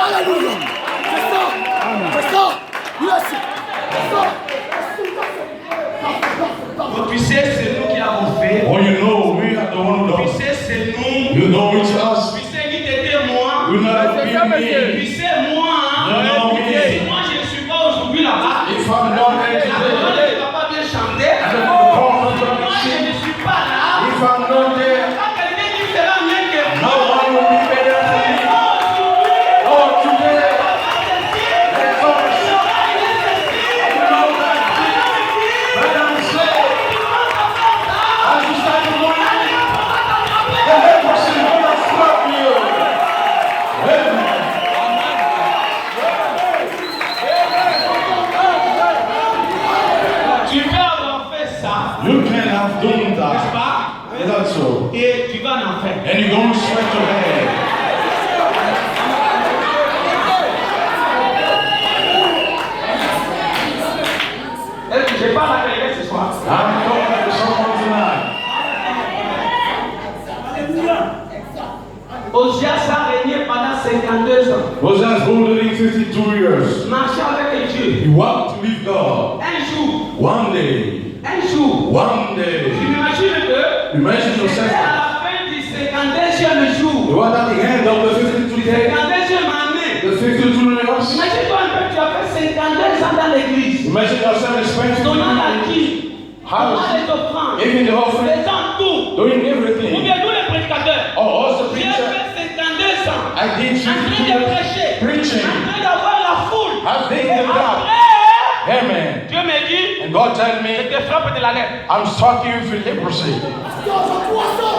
Alléluia. C'est ça. C'est ça. Yes. C'est ça. Vous puissiez, c'est nous qui l'avons fait. Oh, you know, we are the one who Vous does. puissiez, c'est nous. You know it's Vous us. puissiez, qui t'étais moi. You know Vous it's me. puissiez, moi. Non, non, Si moi je ne suis pas aujourd'hui là-bas, If I'm not there la parole today, ne va pas bien chanter. I don't know the prophet Moi gonna je sing. ne suis pas là. If I'm not there, Pas quelqu'un qui fera mieux que no moi. one will be better than me. Oh, today, let's all shout. You know that thing. But I'm saying, as you start to go in, the leprosy is gonna slap you. Amen. Tu peux avoir fait ça, You can have done n'est-ce that. pas? Is that so? Et tu vas en faire. And you're going to sweat your head. Est-ce que je parle à quelqu'un ce soir? I'm talking to someone tonight. Osias a régné pendant 52 ans. Moses ruled during 52 years. Marchant avec Dieu. He walked with God. Un jour, One day, un jour. one Tu day. m'imagines que Imagine c'était yourself. à la fin du 52e jour. You are at the end of the 52 days. 52e année. The 52 years. Imagine-toi un peu, tu as fait 52 ans dans l'église. Imagine yourself spending Donnant la 52 qui? Donnant les offrandes. Giving the offering, Faisant tout. doing Ou everything. bien nous les prédicateurs. Oh, also J'ai preacher. fait 52 ans. I did En train 52 de years prêcher. preaching. En train d'avoir la foule. I've been Et in that. après, Amen. Dieu me dit, And God tell je me, te frappe de la lèpre. I'm striking you with leprosy. Secours à ça.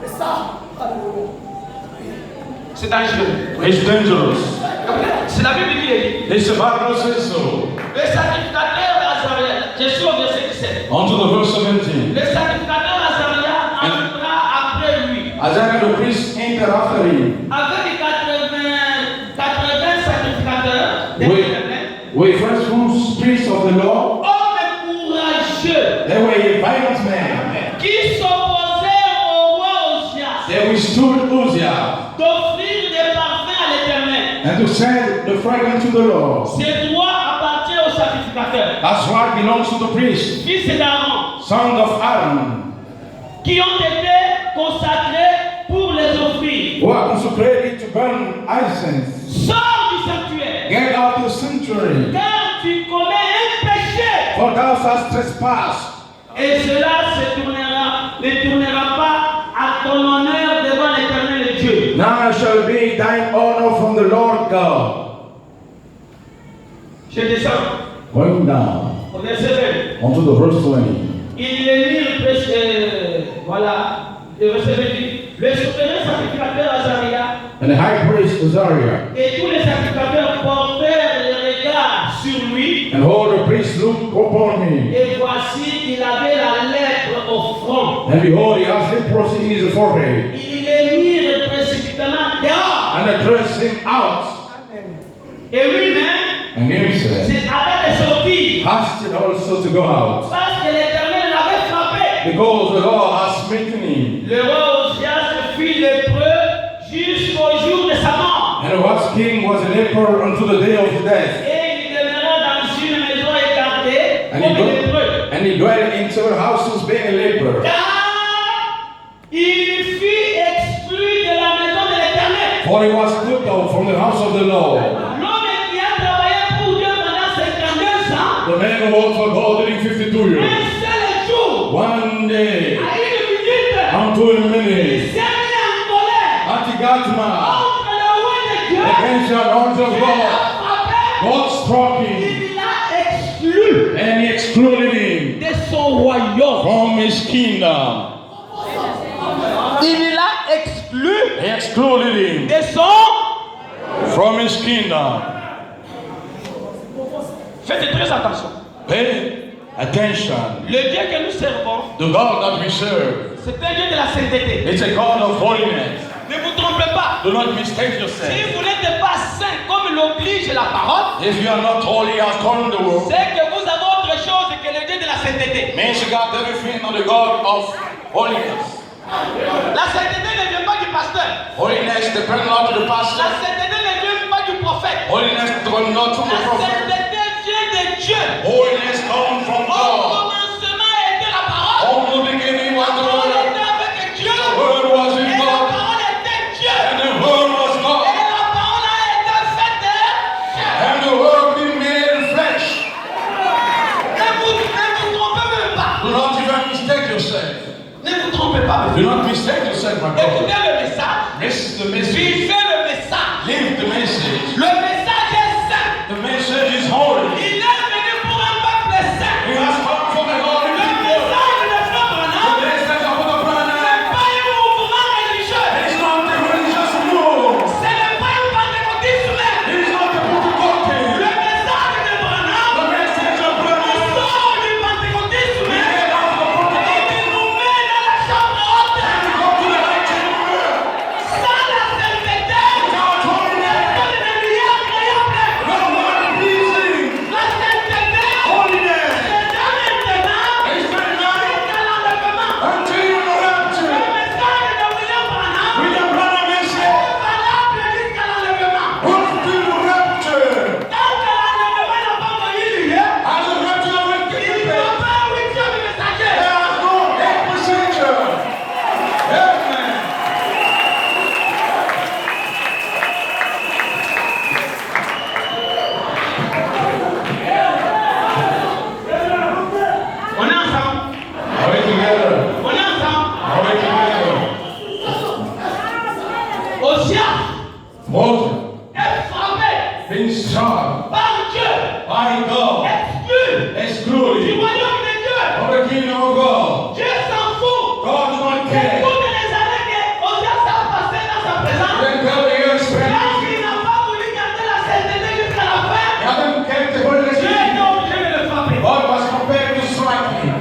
C'est ça. Alléluia. C'est dangereux. It's dangerous. C'est la Bible qui le dit. This Bible says so. Le sacrificateur Azaria, je suis au verset 17. On to the verse 17. Le sacrificateur Azaria entrera après lui. Isaiah the priest entered after him. Avec 80 sacrificateurs de Oui. l'Éternel. With first fruits priests of the law, Hommes courageux they were a violent man. qui s'opposaient au roi Osias They withstood Uzziah d'offrir des parfums à l'Éternel. and to send the fragrance to the Lord. Ces droits appartiennent aux sacrificateurs, That's right belongs to the priest, fils d'Aaron, son of Aaron, qui ont été consacrés pour les offrir. who are consecrated to burn incense. Sors du sanctuaire. Get out the sanctuary, car tu commets un péché. for thou hast trespassed. Et cela ne tournera pas à ton honneur devant l'Éternel Dieu. Now shall be thine honor from the Lord God. Je descends Going down au verset 20. onto the verse 20. Il est mis, voilà, le verset 20 dit, le souverain sacrificateur Azaria And the high priest Azariah et tous les sacrificateurs portèrent les regards sur lui. and all the priests looked upon him. Et voici, il avait la lèpre au front. And behold, he has leprosy in his forehead. Il est mis précipitamment dehors. And they thrust him out. Et lui-même, And himself c'est avait de sortir. hasted also to go out, Parce que l'Éternel l'avait frappé. because the Lord has smitten him. Le roi Osias fut lépreux jusqu'au jour de sa mort. And the Watch king was a leper unto the day of his death. Et il demeura dans une maison écartée And comme lépreux. he dwelt in several houses being a leper. Car il fut exclu de la maison de l'Éternel. For he was put out from the house of the Lord. L'homme qui a travaillé pour Dieu pendant 52 ans, The man who worked for God during 52 years. un seul jour, One day, à une minute, unto a il minute, s'est mis en colère Atigatma, contre le roi de Dieu. against the arms of Il God, l'a frappé. God struck him, Il l'a exclu and he excluded him de son royaume. from his kingdom. Il l'a exclu He excluded him de son. from his kingdom. Faites très attention. Pay attention. Le Dieu que nous servons, The God that we serve, c'est un Dieu de la sainteté. it's a God of holiness. Ne vous trompez pas. Do not mistake Si yourself. vous n'êtes pas saint comme l'oblige la parole, If you are not holy as according to the word, c'est que vous avez autre chose que le Dieu de la sainteté. means you got everything on the God of holiness. La sainteté ne vient pas du pasteur. Holiness depends not to the La pastor. sainteté ne vient pas du prophète. Holiness depends not from the La prophet. sainteté vient de Dieu. Holiness comes from Au God. commencement était la parole. From the beginning was La the parole word. était avec Dieu. The word was Et in la God. parole était Dieu. And the word was Et God. la parole a été faite. And the word being made in flesh. Ne vous trompez même pas. Do not even mistake yourself. Ne vous trompez pas. Do not mistake yourself, my brother. Écoutez le message. This is the message. Vivez le message. Live the message. Le message est saint. The message is holy. Il est venu pour un peuple saint. It has come from the holy Le people. message de Frère The Branham message of the n'est brother. pas un mouvement religieux. It's not the religious move. Ce n'est pas un pentecôtisme. It's not the protocol Le thing. message de Branham The message of brother. sort du pentecôtisme. We get out of the protocol Il thing. nous met dans la chambre haute. Go to the high chamber. Sans la sainteté, Without holiness. personne ne lui est agréable. No one pleasing. La sainteté, Holiness. c'est dans maintenant It's not enough jusqu'à l'enlèvement. until you Le rapture. message de William Branham William Branham message. est valable jusqu'à l'enlèvement. Until rapture. Tant que l'enlèvement n'a pas eu lieu, As the rapture will take il n'y place. a pas un huitième messager. There is no acquisition. Amen. On est ensemble. Are we together? On est ensemble. Are we together? Osias Moses est frappé being struck par Dieu, by God, exclu du excluded royaume de Dieu. of the kingdom of God. Dieu s'en fout. God does not care. Toutes les années que Osias a passé dans sa présence, Then tell the years quand spent. il n'a pas voulu garder la sainteté jusqu'à la fin, Adam kept the holiness. Dieu est obligé de le frapper. God was prepared to strike him.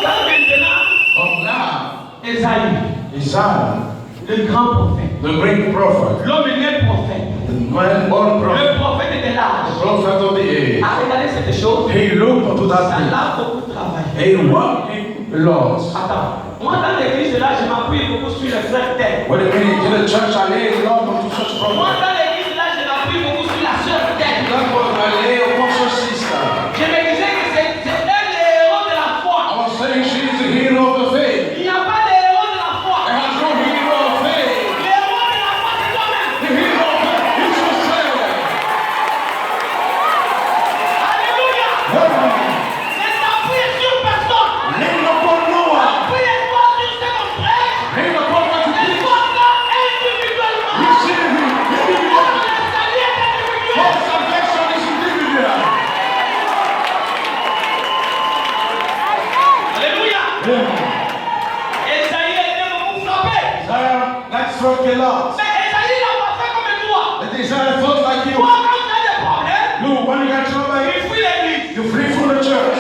Quand maintenant, But now, Esaïe, his son, le grand prophète, the great prophet, l'homme né prophète, the man born prophet, le prophète de the l'âge, prophet of the age, a regardé cette chose, he looked unto ça that thing. l'a beaucoup travaillé. He walked in the Lord. Attends, moi dans l'église là, je m'appuie beaucoup sur le frère Tel. Wait a minute, in the church I lay Lord unto such Moi prophet. dans l'église là, je m'appuie beaucoup sur la sœur Tel. That was I lay upon such sister. Je me disais que c'est elle le héros de la foi. I was saying she is the hero of the faith. Il n'y a pas de héros de la foi. There has no hero of faith. Le héros de la foi, c'est toi-même. The hero of You flee from the church.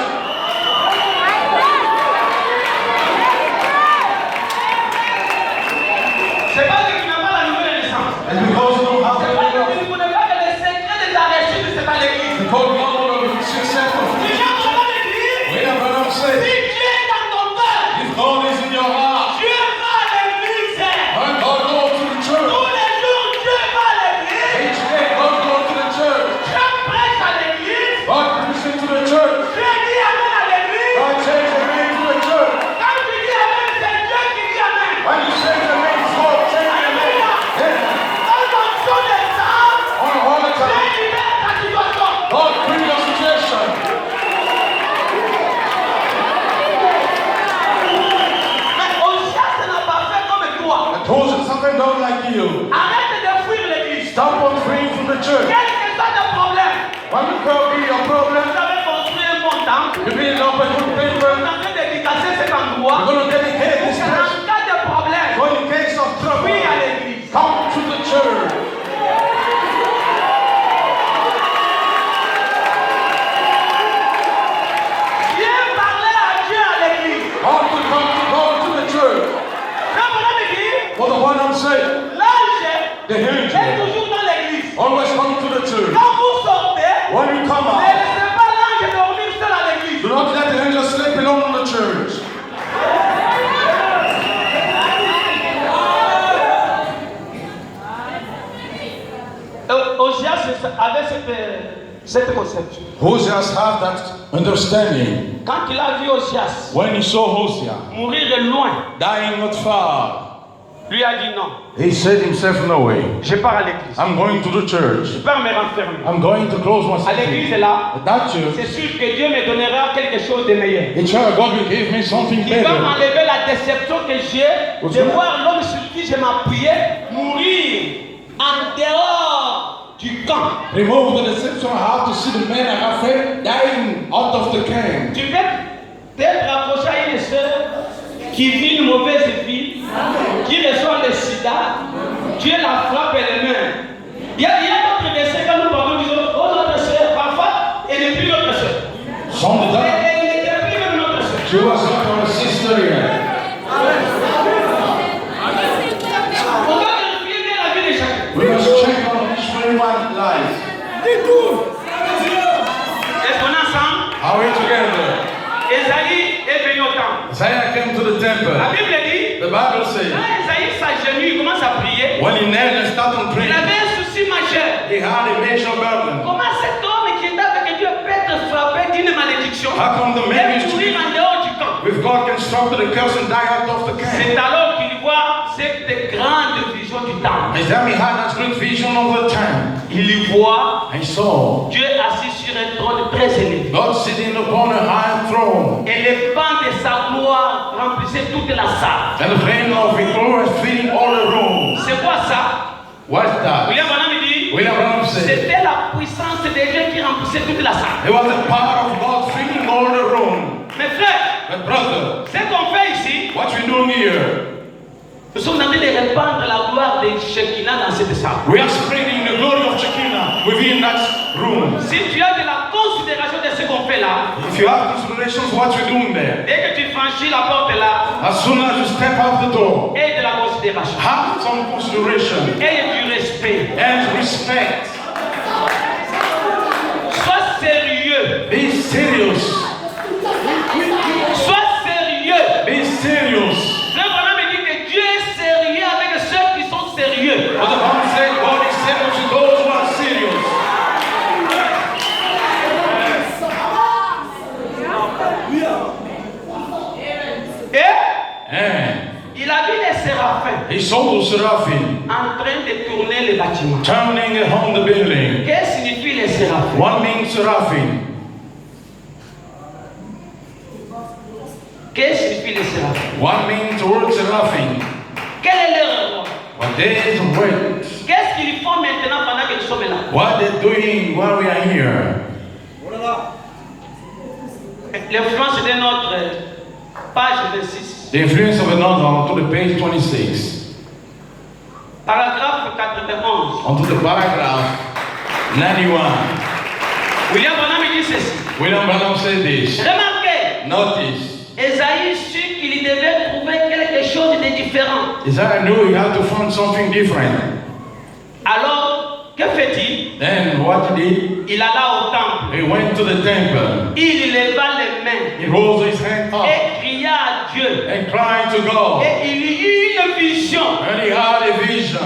C'est parce que tu n'as pas la nouvelle naissance. It's because you don't have C'est the parce que Lord. tu ne connais pas que les secrets de ta réussite, c'est pas l'église. Because you don't know the success of Tu it. viens de l'église. Wait a minute, I'm Si saying. Dieu est dans ton cœur, If God is in your heart, Dieu va à l'église. and God goes to the church. Tous les jours, Dieu va à l'église. Each day, God goes to the church. Dieu prêche à l'église. God preaches to the church. Dieu dit amen à l'église. God changes the name to the church. Quand tu dis amen, c'est Dieu qui dit amen. When you change the name, God changes the name. Yeah. En fonction des temps, All the Dieu time. libère ta situation. God brings your situation. Mais Osias n'a pas fait comme toi. And those that something don't like you, Arrête de fuir l'église. stop on freeing from the church. Quel que soit le problème, When it could be your problem, vous avez construit un bon temple. you build up a good Vous paper. êtes en train de dédicacer cet endroit. You're going to dedicate this En church. cas de problème, So in case of trouble, fuis à l'église. come to the church. Viens parler à Dieu à l'église. Come to the church. Quand vous avez dit, For the one I'm saying, l'ange the est angel toujours dans l'église. always come to the church. Quand vous sortez, When you come ne out, laissez pas l'ange dormir seul à l'église. do not let the angel sleep alone in the church. Osias avait cette conception. Hoseas have that understanding. Quand il a vu Osias When he saw Hosea mourir loin, dying not far, lui a dit non, he said himself, no way. je pars à l'église. I'm going to the church. Je pars me renfermer. I'm going to close À myself. l'église là, At that church, c'est sûr que Dieu me donnera quelque chose de meilleur. each child God will give me something Il va better. m'enlever la déception que j'ai de voir l'homme sur qui je m'appuyais mourir en dehors du camp. Remove the deception. I have to see the man I have faith dying out of the camp. Tu peux t'être rapproché à une sœur qui vit une mauvaise vie, qui reçoit le sida, Dieu la frappe elle meurt. Il y a d'autres versets quand nous parlons disons, oh notre sœur, parfois, elle n'est plus notre sœur. Some of them, Elle n'était plus même notre sœur. she was not our sister yet. On va vérifier bien la vie de chacun. We must check on each everyone's life. Est-ce qu'on est ensemble? Are we together? Esaïe est venu au temple. Isaiah came to the La temple. Bible dit, The Bible says, quand Esaïe s'agenouille, il commence à prier. when he knelt and started Il praying, avait un souci majeur. he had a major burden. Comment cet homme qui est avec Dieu peut être frappé d'une malédiction How come the man et is mourir en dehors du camp? with God can stop the curse and die out of the camp? C'est alors qu'il voit cette grande vision du temple. And then he had that great vision of the time. Il y voit And he saw Dieu assis sur un trône très élevé. God sitting upon a high throne. Et les pans de sa gloire remplissaient toute la salle. And the flame of his glory was filling all the room. C'est quoi ça? What's that? William Branham dit, William Branham said, c'était la puissance de Dieu qui remplissait toute la salle. it was the power of God filling all the room. Mes frères, But brother, ce qu'on fait ici, what we doing here? nous sommes en train de répandre la gloire de Shekinah dans cette salle. We are spreading the glory of Shekinah within that room. Si tu as de la considération de ce qu'on fait là, If you have considerations what we're doing there, dès que tu franchis la porte là, as soon as you step out the door, aie de la considération, have some consideration aie du respect, and respect. sois sérieux, Be serious. sois sérieux. Be serious. Frère Branham me dit que Dieu est sérieux avec ceux qui sont sérieux. What the Bible says, God is serious to those who are serious. Et And il a vu les séraphins he saw the seraphim en train de tourner le bâtiment. turning around the building. Qu'est-ce que signifie les séraphins? One means seraphim. Qu'est-ce que signifie les séraphins? One means the word seraphim. Quel est leur rôle? But there is a word. Qu'est-ce qu'ils font maintenant pendant que nous sommes là? What they're doing while we are here. L'influence de notre page 26. The influence of another onto the page 26. Paragraphe 91. Onto the paragraph 91. William Branham dit ceci. William Branham said this. Remarquez, Notice. Esaïe sut qu'il devait trouver quelque chose de différent. Isaiah knew he had to find something different. Alors, que fait-il? Then what did he? Il alla au temple. He went to the temple. Il leva les mains He rose his hand up et cria à Dieu. and cried to God. Et il eut une vision. And he had a vision.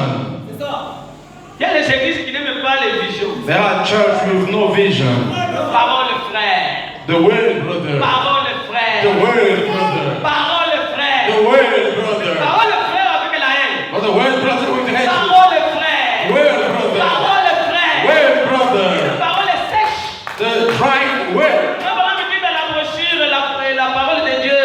Il y a les églises qui n'aiment pas les visions. There are church with no vision. Parole frère. The word, brother. Parole The frère. word, brother. Parole The frère. word, brother. Parole frère avec la haine. But the word, brother, with hate. Parole frère. Word, brother. Parole frère. Word, brother. Parole sèche. The dry word. Quand on me dit dans la brochure la parole de Dieu,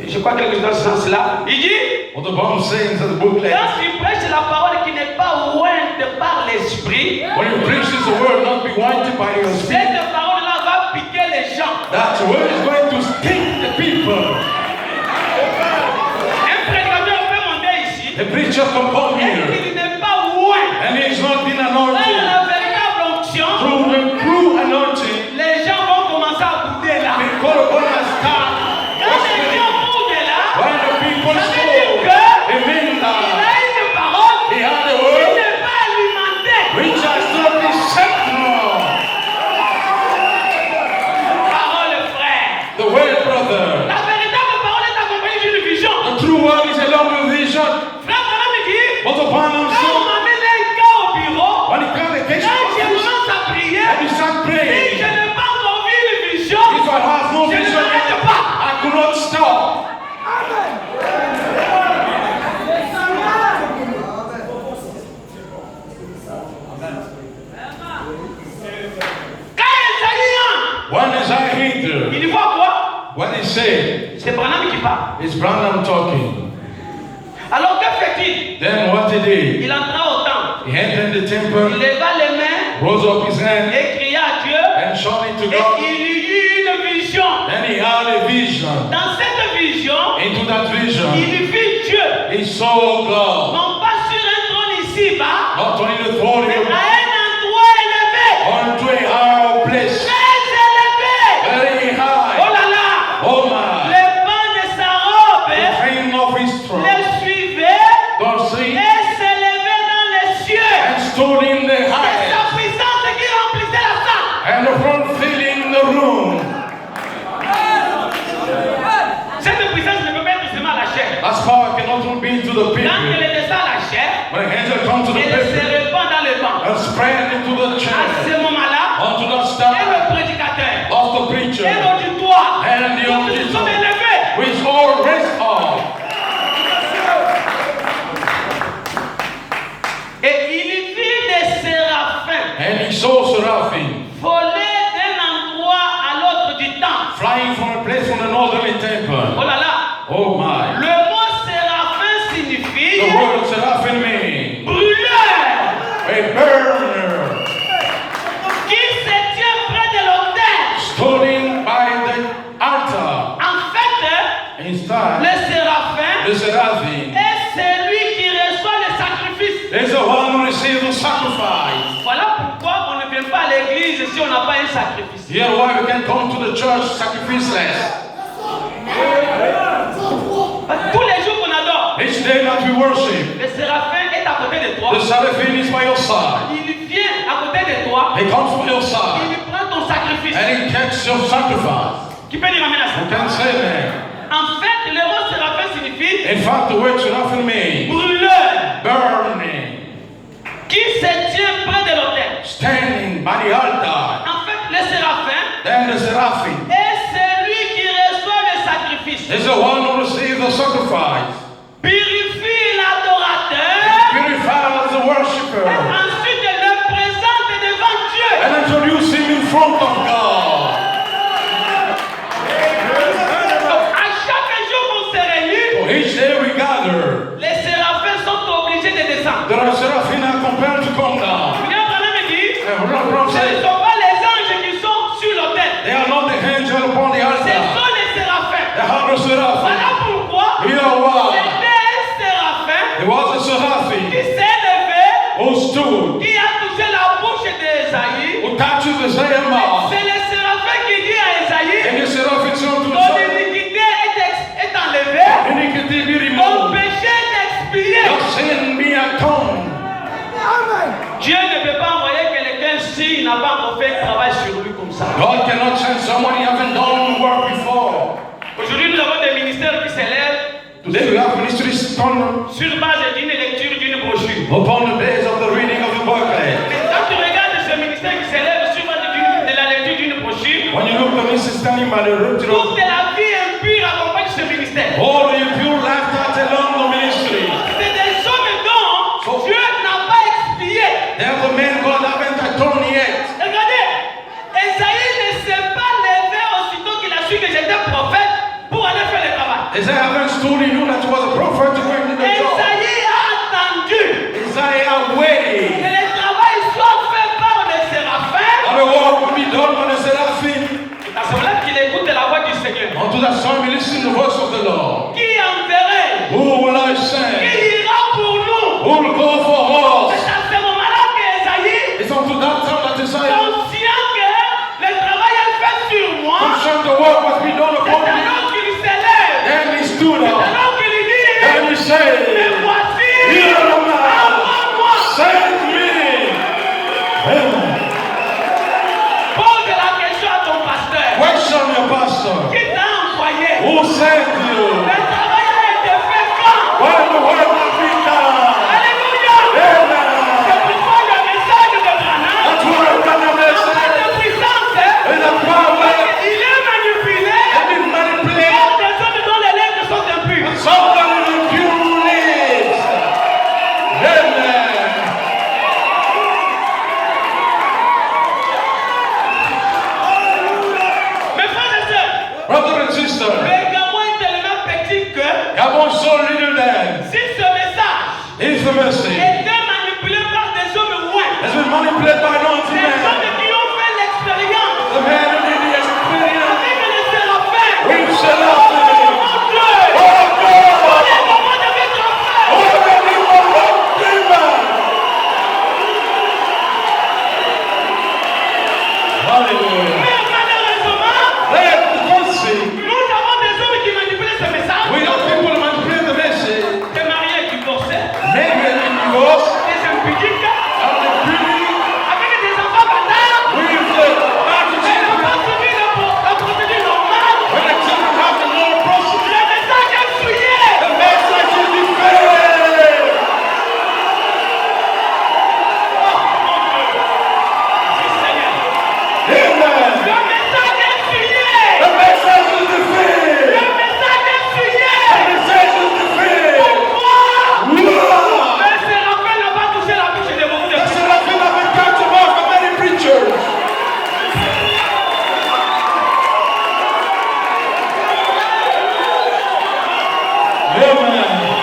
je crois quelque chose dans ce sens-là, il dit, What the Bible says in the booklet. quand tu prêches la parole qui n'est pas ointe par l'esprit, When you preach this word, not be wanted by your spirit. cette parole-là va piquer les gens. That word is going to sting the people. Un prédicateur peut monter ici The preacher can come et here. il n'est pas oint. And he's not been Dans anointed. la véritable onction, Through the true anointing, les gens vont commencer à goûter là. people are going to start Quand les listening. gens goûtent là, When the people ça veut spoke, dire que it means il that a une parole he had a qui word n'est pas alimentée. which has not been sent from. Parole frère. The word, brother. La véritable parole est accompagnée d'une vision. The true word is along with vision. Frère Branham me dit, But upon him, quand on m'amène un gars au bureau, when he comes against quand je us, commence à prier, and he start si praying, je n'ai pas encore vu une vision, if I have no je ne vision, m'arrête pas. I could not stop. Quand Esaïe entre, When Isaiah hit il voit quoi? what he said, C'est Branham qui parle. it's Branham talking. Alors que fait-il? Then what he did, Il entra au temple. he entered the Il temple, leva les mains rose up his hand, et cria à Dieu. and shouted to Et God. il eut une vision. Then he had a vision. Dans cette vision, Into that vision, il vit Dieu. he saw God. Non pas sur un trône ici-bas, Not only the throne, mais à un endroit élevé. onto a higher place. Très élevé. Very Oh high. là là. Oh my. Les bancs de sa robe The train of his throne. les suivaient Don't see. et s'élevaient dans les cieux. And stood in the C'est high. sa puissance qui remplissait la salle. And the front filling the room. Cette puissance ne peut pas être seulement à la chair. That's power cannot be to the Quand people. elle descend à la chair, When the angel comes to the elle se people répand dans le banc. and spread into the À chair, ce moment-là, onto the et star le prédicateur, of the et preacher, l'auditoire, and the tous sont auditor, élevés. which all rest on. Et il vit des séraphins And he saw seraphim voler d'un endroit à l'autre du temple. flying from a place from the northern Oh temple. là là, Oh my. le mot séraphin signifie The word seraphim means brûleur a burner, qui se tient près de l'autel. stood by the altar. En fait, Instead, le séraphin the seraphim est celui qui reçoit le sacrifice. is the one who receives the sacrifice. Voilà pourquoi on ne vient pas à l'église si on n'a pas un sacrifice. Here why we can come to the church sacrificeless. Tous les jours qu'on adore, Each day that we worship, le séraphin est à côté de toi. the seraphim is by your side. Il vient à côté de toi. He comes from your side Il prend ton sacrifice. and he takes your sacrifice. Qui peut dire amen à ça? You can say amen. En fait, le mot séraphin signifie In fact, the word seraphim means brûleur burning, qui se tient près de l'autel. standing by the altar. En fait, le séraphin Then the seraphim est celui qui reçoit le sacrifice. is the one who receives the sacrifice. Purifie l'adorateur. Purifies the worshiper Ensuite, le présente devant Dieu. and introduce him in front of God. Donc, à chaque jour qu'on se réunit, For each day we gather, les séraphins sont obligés de descendre. there are seraphim are compelled to come down. William Branham me dit, And Ron ce ne says, sont pas les anges qui sont sur l'autel. they are not the angel upon the Ce altar. sont les séraphins. They are the seraphim. Voilà pourquoi Here why c'était un séraphin there was a qui seraphim s'est levé, who stood qui a touché la bouche d'Ésaïe, o tátil de Zayama, c'est le séraphin qui dit à Ésaïe, ele será feito tudo ton iniquité est enlevée, iniquity be ton removed, péché est expié. your sin be atoned. Dieu ne peut pas envoyer quelqu'un s'il n'a pas encore fait un travail sur lui comme ça. God cannot send someone you haven't done work before. Aujourd'hui, nous avons des ministères qui s'élèvent Today we have ministries done sur base d'une lecture d'une brochure. upon the base of the reading of the booklet. Mais quand tu regardes ce ministère qui s'élève sur base de la lecture d'une brochure, When you look at this standing by the root of toute la vie impure accompagne ce ministère. all the impure life that along the ministry. C'est des hommes dont Dieu n'a pas expié. They are the men God haven't atoned yet. Regardez, Esaïe ne s'est pas levé aussitôt qu'il a su que j'étais prophète pour aller faire le travail. Isaiah haven't stood in you that was a prophet to bring the job. Esaïe a attendu Isaiah que waiting. le travail soit fait par les séraphins. And the work will be done by the seraphim. C'est là qu'il écoute la voix du Seigneur. Unto that song we listen to the voice of the Lord. Qui enverrait? Who will I Qui send? ira pour nous? Who will go for us? C'est à ce moment-là que Esaïe, It's unto that time that Isaiah conscient que le travail est fait sur moi, conscious the work must be done c'est upon me. alors qu'il s'élève. Then he stood C'est up. alors qu'il dit, Then he me said, voici, Here am I. envoie-moi. Send me. Amen. Pose la question à ton pasteur. Question your pastor. Qui t'a envoyé? Who sent you? Le travail a été fait quand? When the work must be done. Alléluia. Amen. C'est pourquoi le message de Branham That's why I'm gonna n'a pas message. de puissance. In the power. Il est manipulé And it manipulates. par des hommes dont les lèvres sont impures. Someone with impure lips. Amen. Mes frères et sœurs, Brother and sister, le gamin est tellement petit que I want so little than si ce message is the message. était manipulé par des hommes loin, Has been manipulated by naughty des men. hommes qui ont fait l'expérience The man who did the experience. avec les séraphins, With Seraphim. mon Dieu, Oh God! les moments de mettre en feu. Oh, the people of demon. Hallelujah. Mais malheureusement, Let us see. nous avons des hommes qui manipulent ce message, We have people who manipulate the message. des mariés divorcés, Maybe in divorce. des impudiques, And the beauty. avec des enfants bâtards. With the Ils attitude. n'ont pas suivi la procédure normale. When the children have the Lord process. Le message est souillé. The message is defended. Oui, Seigneur. Amen. Le message est souillé. The message is defended. Le message est souillé. The message is defended. Pourquoi? Wow. Le séraphin n'a pas touché la bouche de beaucoup de The personnes. seraphim have been cut to mouth for many preachers. Amen.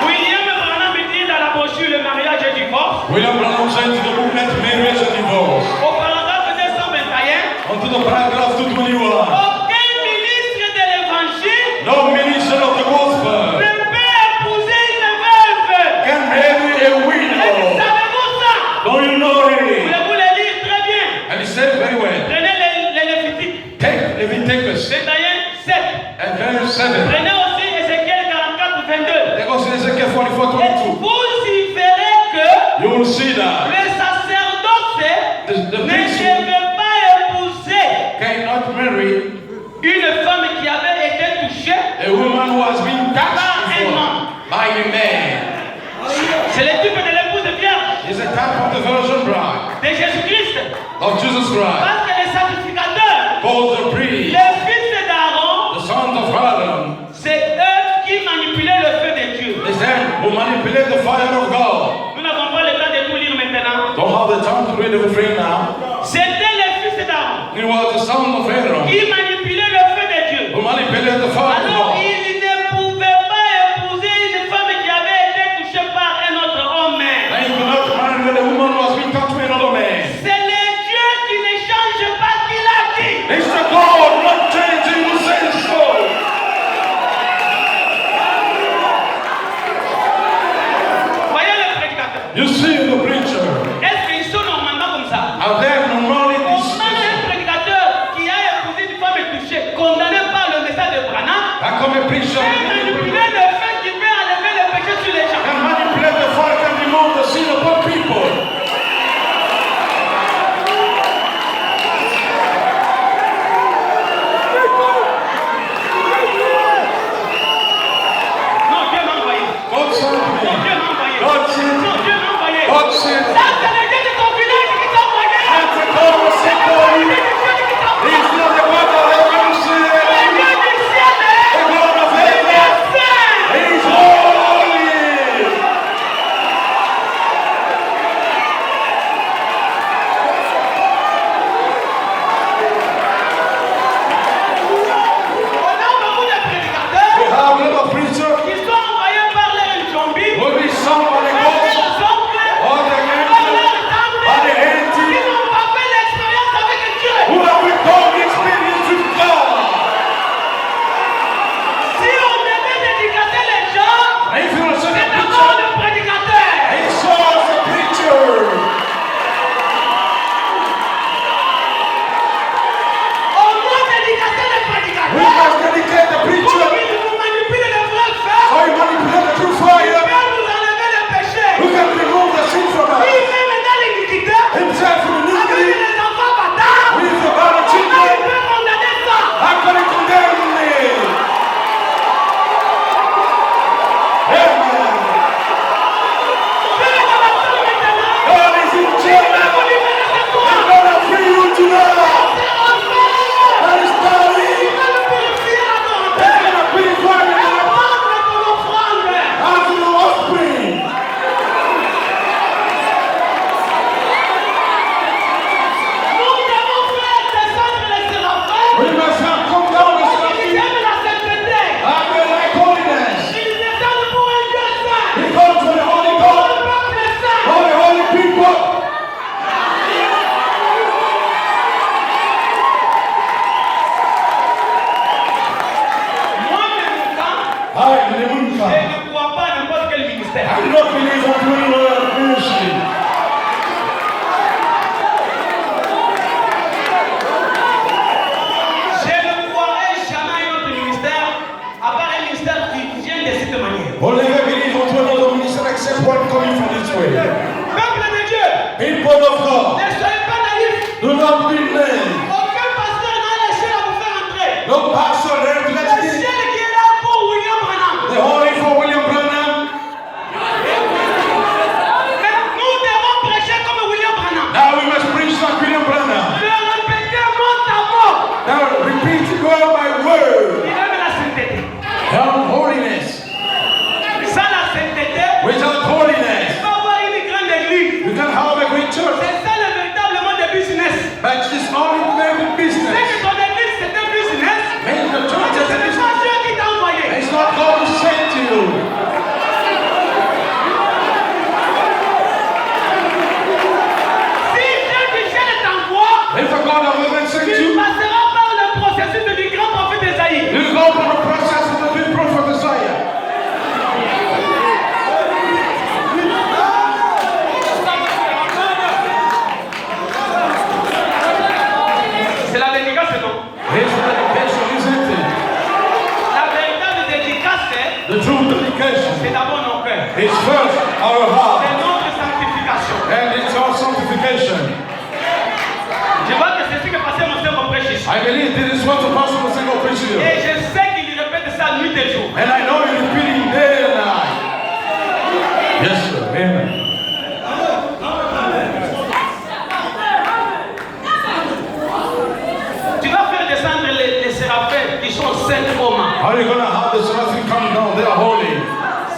William Branham dit dans la brochure Le mariage et divorce, William Branham said to the booklet Marriage and Divorce. au paragraphe 221, Onto the paragraph 221. aucun ministre de l'évangile No minister of the gospel ne peut épouser une veuve. can marry a Et widow. savez-vous ça? Don't you know it? Voulez-vous le lire très bien? And he said very well. Prenez les Lévitiques, Take Leviticus Lévitique 7. and verse 7. Prenez aussi Ézéchiel 44, 22. Take us in Ezekiel 44, Et 22. vous y verrez que You will see that le sacerdoce the ne priest devait pas épouser cannot marry une femme qui avait été touchée. a woman who has been touched before by a man. C'est le type de l'épouse vierge It's a type of the virgin bride de Jésus-Christ. of Jesus Christ. Parce que les sacrificateurs, Called the priest, les fils d'Aaron, the sons of Aaron, c'est eux qui manipulaient le feu de Dieu. is them who manipulate the fire of God. Nous n'avons pas le temps de tout lire maintenant. Don't have the time to read everything now. C'était les fils d'Aaron It was the son of Aaron qui manipulaient le feu de Dieu. who manipulated the fire of Alors, God. il ne pouvait pas épouser une femme qui avait été touchée par un autre homme. And you cannot marry a woman who has been touched by another man. C'est le Dieu qui ne change pas ce qu'il a dit. It's the God not changing who says so. prediction. manipuler le fait qui peut enlever le péché sur les gens. And manipulate the fire can remove the sin upon people. Non, Dieu m'a envoyé. God sent Non, me. Dieu m'a envoyé. God sent Non, me. Dieu m'a envoyé. God sent me. Ça, c'est le Dieu de ton village qui t'a envoyé. And to God was sent for C'est le you. Dieu du ciel qui t'a envoyé. He's not the one that has come to Le sin. Dieu du ciel, The God of il est heaven. saint. He's holy. On a beaucoup de We prédicateurs have a lot of preachers qui sont envoyés par leur zombie, who be sung by the par ghost, leurs oncles, or the par angel, leurs tantes, or the qui auntie, n'ont pas fait l'expérience avec Dieu. who have become experienced with God. Si on devait dédicacer les gens, And if you are such a c'est d'abord preacher, le prédicateur. he shows a preacher. On doit dédicacer les We prédicateurs. must dedicate the Pour preacher. qu'ils nous manipulent le vrai fer. So you manipulate the true Ils fire. peuvent nous enlever le péché. Who can remove the sin from us? Lui-même est dans l'iniquité. Himself from Avec iniquity. les enfants bâtards. We is the bad Comment il children. peut condamner ça? How can he condemn me? Amen. Je vais dans la salle maintenant. God is in Je jail. vais vous libérer de toi. He's gonna free you tonight. C'est enfer. That is dying. Il va nous purifier la He's volonté. gonna purify Et you. prendre ton offrande. As the offspring. Nous devons faire descendre les séraphins. We must have come down to Ils something. aiment la sainteté. And they like holiness. Ils descendent pour un Dieu saint. He comes for the holy Pour God. un peuple saint. For the holy people. Moi, de mon temps, Hallelujah. je ne crois pas à n'importe quel ministère. I do not believe on criminal ministry. Je ne croirai jamais à un autre ministère, à part un ministère qui vient de cette manière. We'll never believe on another minister except one coming from this way. Peuple de Dieu, People of God, ne soyez pas naïfs. do not be led. Aucun pasteur n'a le ciel à vous faire entrer. No pastor there to Le let in. ciel qui est là pour William Branham. The holy for William Branham. Mais nous devons prêcher comme William Branham. Now we must preach like William Branham. Le répéter mot à mot. Now repeat word by word. Il aime la sainteté. Help holiness. Sans la sainteté, Without il holiness, va avoir une grande église. you can have a great church. C'est ça le véritablement de business. But it's only very C'est business. que ton église c'est un business. Make the Mais church ce as a n'est business. pas Dieu qui t'a envoyé. It's not God who sent you. Si Dieu du ciel t'envoie, If a God of heaven sent tu you, passeras par le processus du grand prophète Esaïe. you go through the process of the big prophet Isaiah. C'est la dédicace, non? His dedication is it. La véritable dédicace, The true dedication c'est d'abord nos cœurs. is first our heart, C'est notre sanctification. and it's our sanctification. Je vois que c'est ce que Pasteur Monsen me prêche ici. I believe this is what the pastor was saying of preaching. Et je sais qu'il répète ça nuit et jour. And I know you're repeating day and night. Yes, sir. Amen. Tu vas faire descendre les séraphins qui sont saints comment? How are you going to have the seraphim come down? They are holy.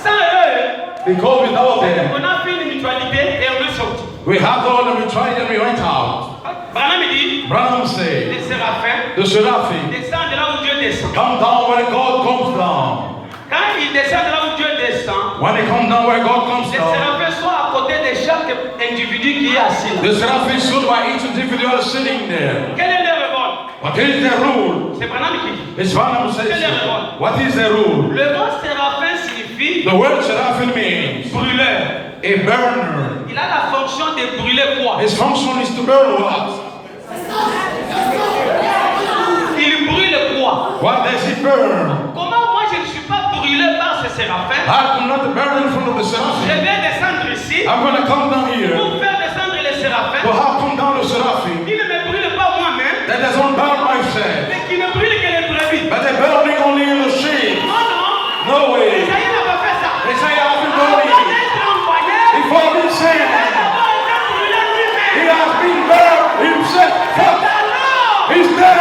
Sans eux, Because without them, on a fait une mutualité et on est sorti. we have all and we tried and we went out. Branham dit, Branham said, les séraphins the seraphim descendent de là où Dieu descend. come down when God comes down. Quand ils descendent de là où Dieu descend, When they come down where God comes les down, séraphins sont à côté de chaque individu qui est assis là. the seraphim stood by each individual sitting there. Quel est leur rôle? What is their rule? C'est Branham qui dit. It's Branham says, Quel est le rôle? what is their rule? Le mot séraphin signifie The word seraphim means brûleur. a burner. Il a la fonction de brûler quoi? His function is to burn what? Il brûle quoi? What does it burn? Comment moi je séraphins. I could not bear in front of the Je seraphim. vais descendre ici I'm going to come down here pour faire descendre les séraphins. to have come down the seraphim Qui ne me brûle pas moi-même, that doesn't burn myself, mais qui ne brûle que les brebis. but they're burning only in the sheep. Non, non. No way. Isaïe n'a pas fait ça. They say I've been Avant burning. d'être envoyé, Before being il sent, a d'abord été brûlé he lui-même. has been burned himself. Alors, He's dead.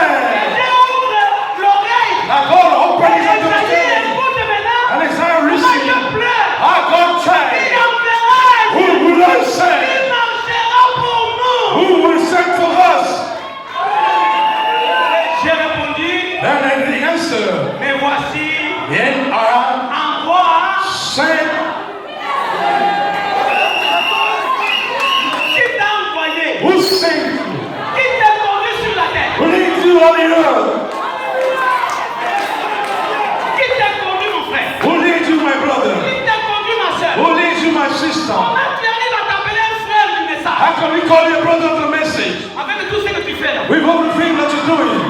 Dieu ouvre l'oreille. Now God open his Isaïe understanding. écoute maintenant. And Isaiah Moi, received. je pleure. Our God Il child. enverra. Who will I Il send? marchera pour nous. Who will send for us? J'ai répondu, Then the answer. mais voici, Then I envoie. sent. Qui t'a envoyé? Who sent you? Qui t'a conduit sur la terre? Who leads you on the earth? Qui t'a conduit, mon frère? Who leads you, my brother? Qui t'a conduit, ma soeur? Who leads you, my sister? Comment tu arrives à t'appeler un frère du message? How can we call you a brother of the message? Avec tout ce que tu fais là. With everything that you're doing.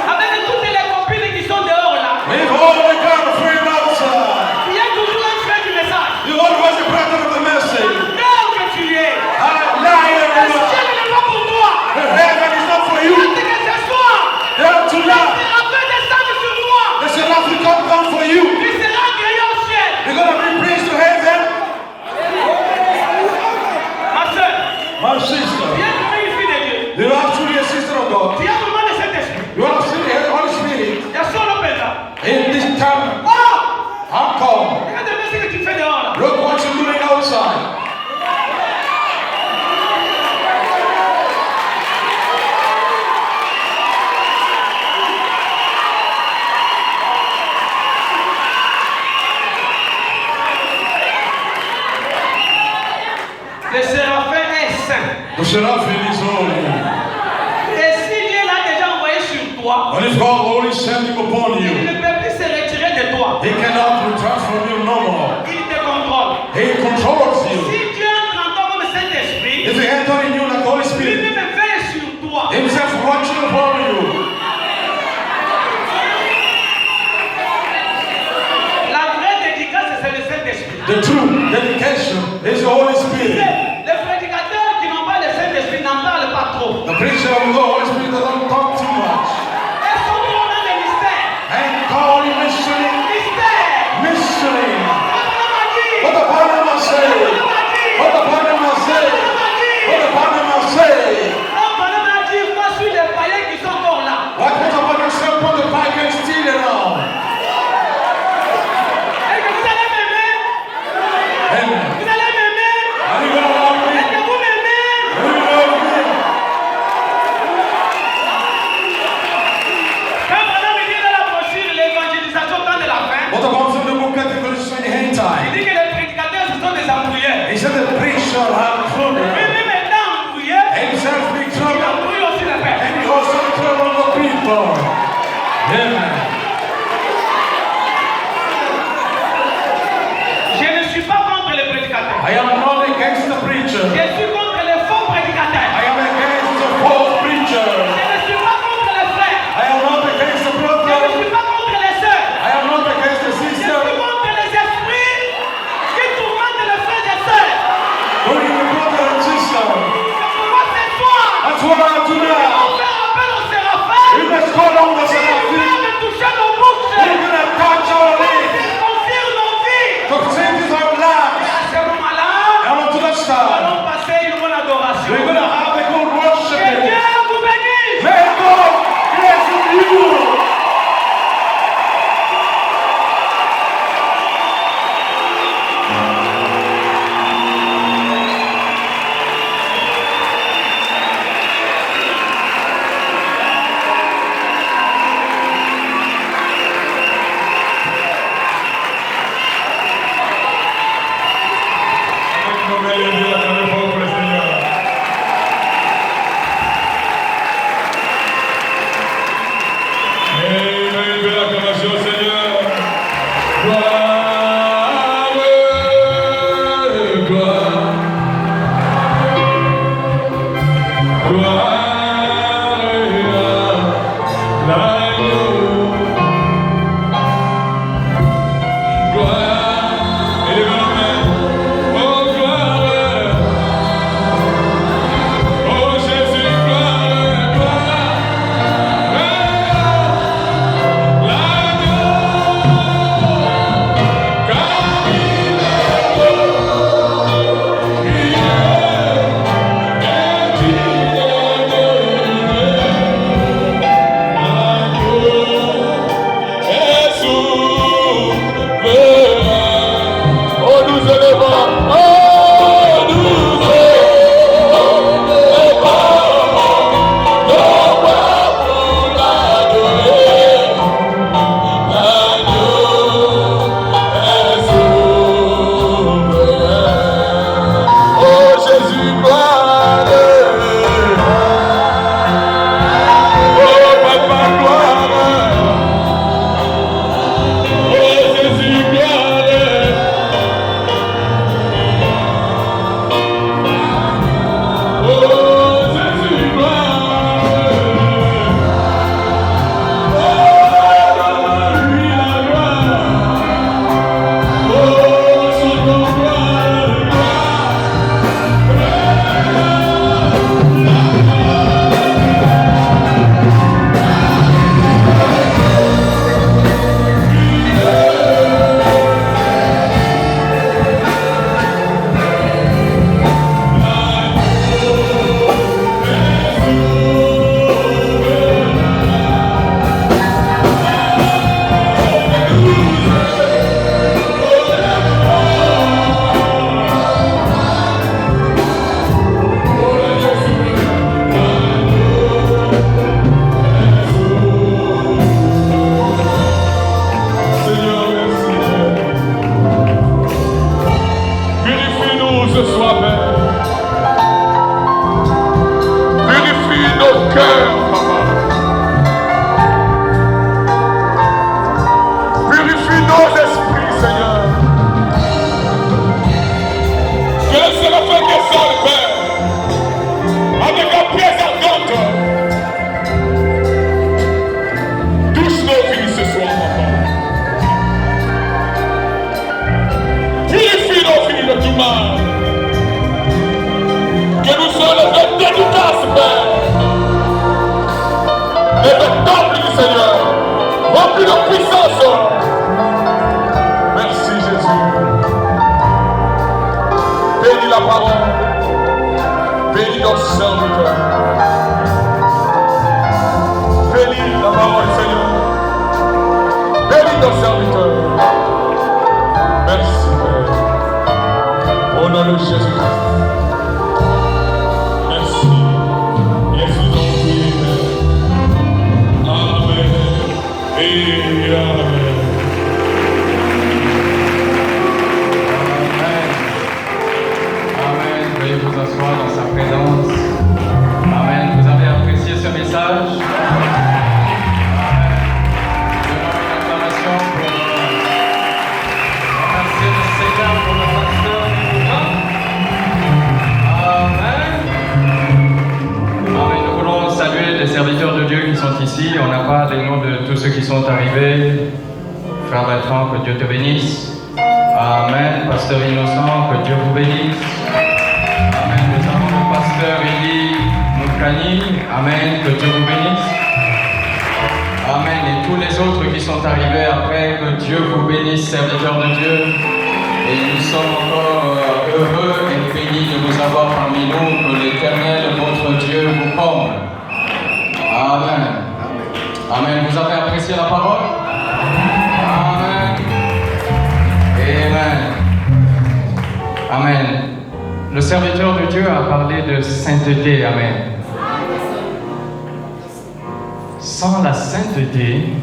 Avec toutes les copines qui sont dehors là. With all the girlfriend outside. Tu es toujours un frère du message. You always a brother of the message. Tel que tu es. I lie Le everyone. ciel n'est pas pour toi. The heaven is not for you. Quand que ce soir, They are to le laugh. séraphin descend sur toi. The seraph will come down for you. Tu seras accueilli au ciel. You're going to be praised to heaven. Ma soeur, My sister, tu es vraiment une fille de Dieu. you are truly a sister of God. Tu as vraiment le Saint-Esprit. You are still the Holy Spirit. Il y a solo là. In this time, Oh! how come? Regarde ce que tu fais dehors là. Look what you're doing outside. Le séraphin est saint. The seraphim is holy. Et si Dieu l'a déjà envoyé sur toi, And if God only sending upon il you, ne peut plus se retirer de toi. He cannot return from you no more. Il te contrôle. He controls Si you. Dieu entre en toi comme Saint-Esprit, If He enter in you like Holy Spirit, lui-même veille sur toi. Himself watching upon you. La vraie dédicace, c'est le Saint-Esprit. The true dedication is the Holy Spirit. Les prédicateurs qui n'ont pas le Saint-Esprit n'en parlent pas trop. The preacher of the Holy Spirit doesn't talk too much. Elles sont trop dans les mystères. And call him mystery. Mystères. Mystery. Abraham a dit. What the Bible say? What the Bible say? What the Bible say? Abraham a dit, moi je suis les païens qui sont encore là. What the Bible say? Put the pagan still around. Est-ce que vous allez m'aimer? Amen. Vous allez m'aimer? Are you gonna love me? Est-ce que vous m'aimez? Do you love me? Quand Abraham dit dans la brochure l'évangélisation au temps de la fin, What about from the book of Revelation in the end il time? dit que les prédicateurs ce sont des embrouilleurs. He said the preacher had trouble. Lui-même étant embrouillé, Himself big il trouble. embrouille aussi les pères. And he also trouble the people. Amen. Je ne suis pas contre les prédicateurs. I am not against the preacher. Je suis contre les faux prédicateurs. I am against the false preacher. Je ne suis pas contre les frères. I am not against the Je ne brother. suis pas contre les sœurs. I am not against the Je suis sister. contre les esprits qui tourmentent les frères et sœurs. Only the brother and sister. C'est pourquoi ce soir, That's what I do on now. fait appel au séraphin. We must call on the Il seraphim. vient de toucher nos bouches. We're gonna touch our lips. Circoncire nos vies. To change our lives. À ce moment-là, And on to that nous star. allons passer une bonne adoration. We're gonna have a good Que worship. Dieu vous bénisse. May God bless you. Avec nos mélodies, acclamez fort pour le Seigneur. Amen. Une belle acclamation au Seigneur. Gloire, gloire. Gloire à l'agneau. ton serviteur. Merci, Père. Au nom de Jésus-Christ. Merci. Jésus en prie. Amen. Et Amen. Amen. Veuillez vous asseoir dans sa présence. Amen. Vous avez apprécié ce message? Amen. Donnons une acclamation pour remercier le Seigneur pour le pasteur du mouvement. Amen. Amen. Nous voulons saluer les serviteurs de Dieu qui sont ici. On n'a pas les noms de tous ceux qui sont arrivés. Frère Bertrand, que Dieu te bénisse. Amen. Pasteur Innocent, que Dieu vous bénisse. Amen. Nous avons le pasteur Élie Moukani. Amen. Que Dieu vous bénisse. Amen. Et tous les autres qui sont arrivés après, que Dieu vous bénisse, serviteurs de Dieu. Et nous sommes encore heureux et bénis de vous avoir parmi nous. Que l'Éternel, votre Dieu, vous comble. Amen. Amen. Vous avez apprécié la parole? Amen. Amen. Amen. Le serviteur de Dieu a parlé de sainteté. Amen. Sans la sainteté,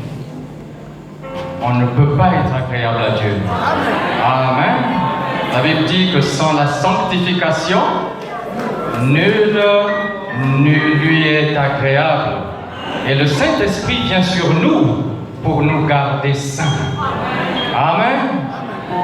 on ne peut pas être agréable à Dieu. Amen. La Bible dit que sans la sanctification, nul ne lui est agréable. Et le Saint-Esprit vient sur nous pour nous garder saints. Amen.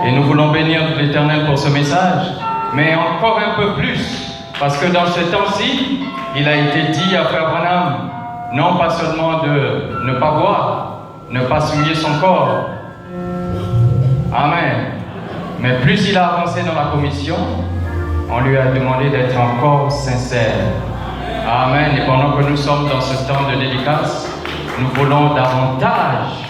Et nous voulons bénir l'Éternel pour ce message, mais encore un peu plus, parce que dans ce temps-ci, il a été dit à Frère Branham, non pas seulement de ne pas boire, ne pas souiller son corps. Amen. Mais plus il a avancé dans la commission, on lui a demandé d'être encore sincère. Amen. Et pendant que nous sommes dans ce temps de dédicace, nous voulons davantage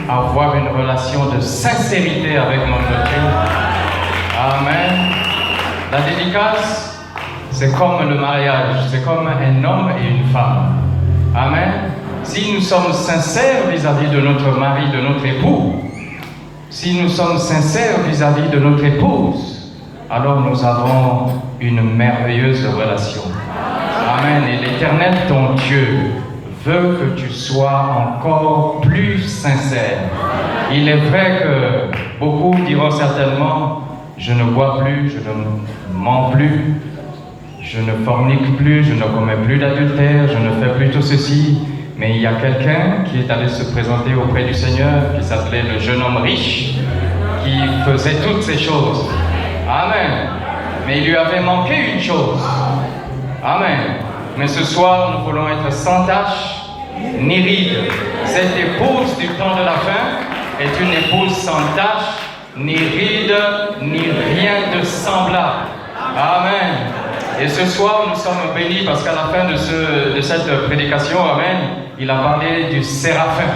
avoir une relation de sincérité avec notre Dieu. Amen. La dédicace, c'est comme le mariage, c'est comme un homme et une femme. Amen. Si nous sommes sincères vis-à-vis de notre mari, de notre époux, si nous sommes sincères vis-à-vis de notre épouse, alors nous avons une merveilleuse relation. Amen. Et l'Éternel, ton Dieu, veut que tu sois encore plus sincère. Il est vrai que beaucoup diront certainement, je ne bois plus, je ne mens plus, je ne fornique plus, je ne commets plus d'adultère, je ne fais plus tout ceci. Mais il y a quelqu'un qui est allé se présenter auprès du Seigneur, qui s'appelait le jeune homme riche, qui faisait toutes ces choses. Amen. Mais il lui avait manqué une chose. Amen. Mais ce soir, nous voulons être sans tache, ni ride. Cette épouse du temps de la fin est une épouse sans tache, ni ride, ni rien de semblable. Amen. Et ce soir, nous sommes bénis parce qu'à la fin de cette prédication, amen, il a parlé du séraphin.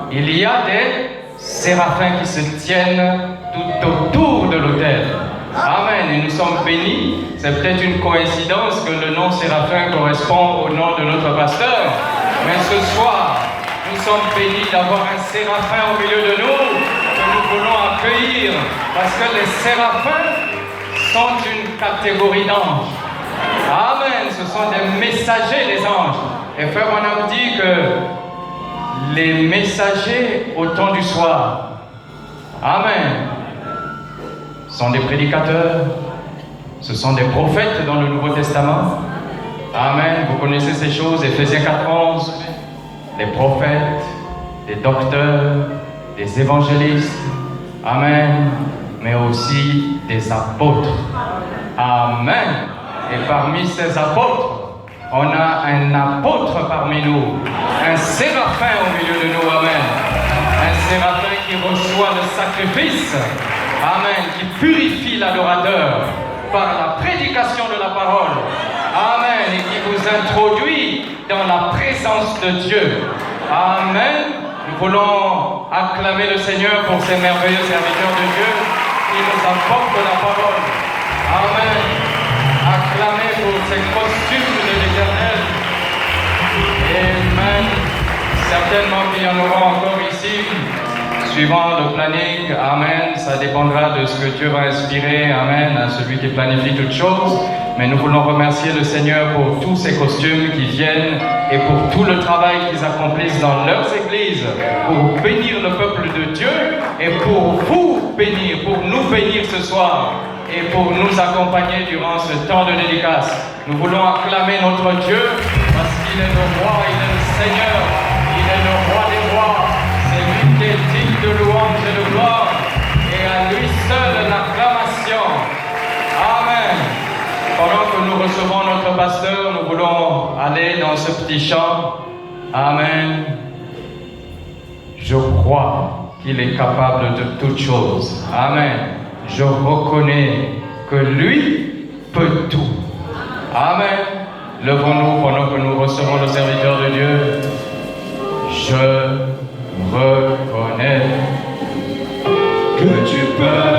Il y a des séraphins qui se tiennent tout autour de l'autel. Amen. Et nous sommes bénis. C'est peut-être une coïncidence que le nom séraphin correspond au nom de notre pasteur. Mais ce soir, nous sommes bénis d'avoir un séraphin au milieu de nous que nous voulons accueillir. Parce que les séraphins sont une catégorie d'anges. Amen. Ce sont des messagers, les anges. Et Frère Branham dit que les messagers au temps du soir, amen, sont des prédicateurs, ce sont des prophètes dans le Nouveau Testament. Amen. Vous connaissez ces choses, Éphésiens 4:11, des prophètes, des docteurs, des évangélistes. Amen. Mais aussi des apôtres. Amen. Et parmi ces apôtres, on a un apôtre parmi nous, un séraphin au milieu de nous. Amen. Un séraphin qui reçoit le sacrifice. Amen. Qui purifie l'adorateur par la prédication de la parole. Amen. Et qui vous introduit dans la présence de Dieu. Amen. Nous voulons acclamer le Seigneur pour ces merveilleux serviteurs de Dieu qui nous apportent la parole. Amen. Acclamer pour ces costumes de l'Éternel. Amen. Certainement qu'il y en aura encore ici suivant le planning, amen, ça dépendra de ce que Dieu va inspirer, amen, à celui qui planifie toutes choses. Mais nous voulons remercier le Seigneur pour tous ces costumes qui viennent et pour tout le travail qu'ils accomplissent dans leurs églises pour bénir le peuple de Dieu et pour vous bénir, pour nous bénir ce soir et pour nous accompagner durant ce temps de dédicace. Nous voulons acclamer notre Dieu parce qu'il est le roi, il est le Seigneur, il est le roi des rois. C'est lui qui est digne de louange et de gloire et à lui seul l'acclamation. Amen. Pendant que nous recevons notre pasteur, nous voulons aller dans ce petit chant. Amen. Je crois qu'il est capable de toutes choses. Amen. Je reconnais que lui peut tout. Amen. Levons-nous pendant que nous recevons le serviteur de Dieu. Je reconnais que tu peux.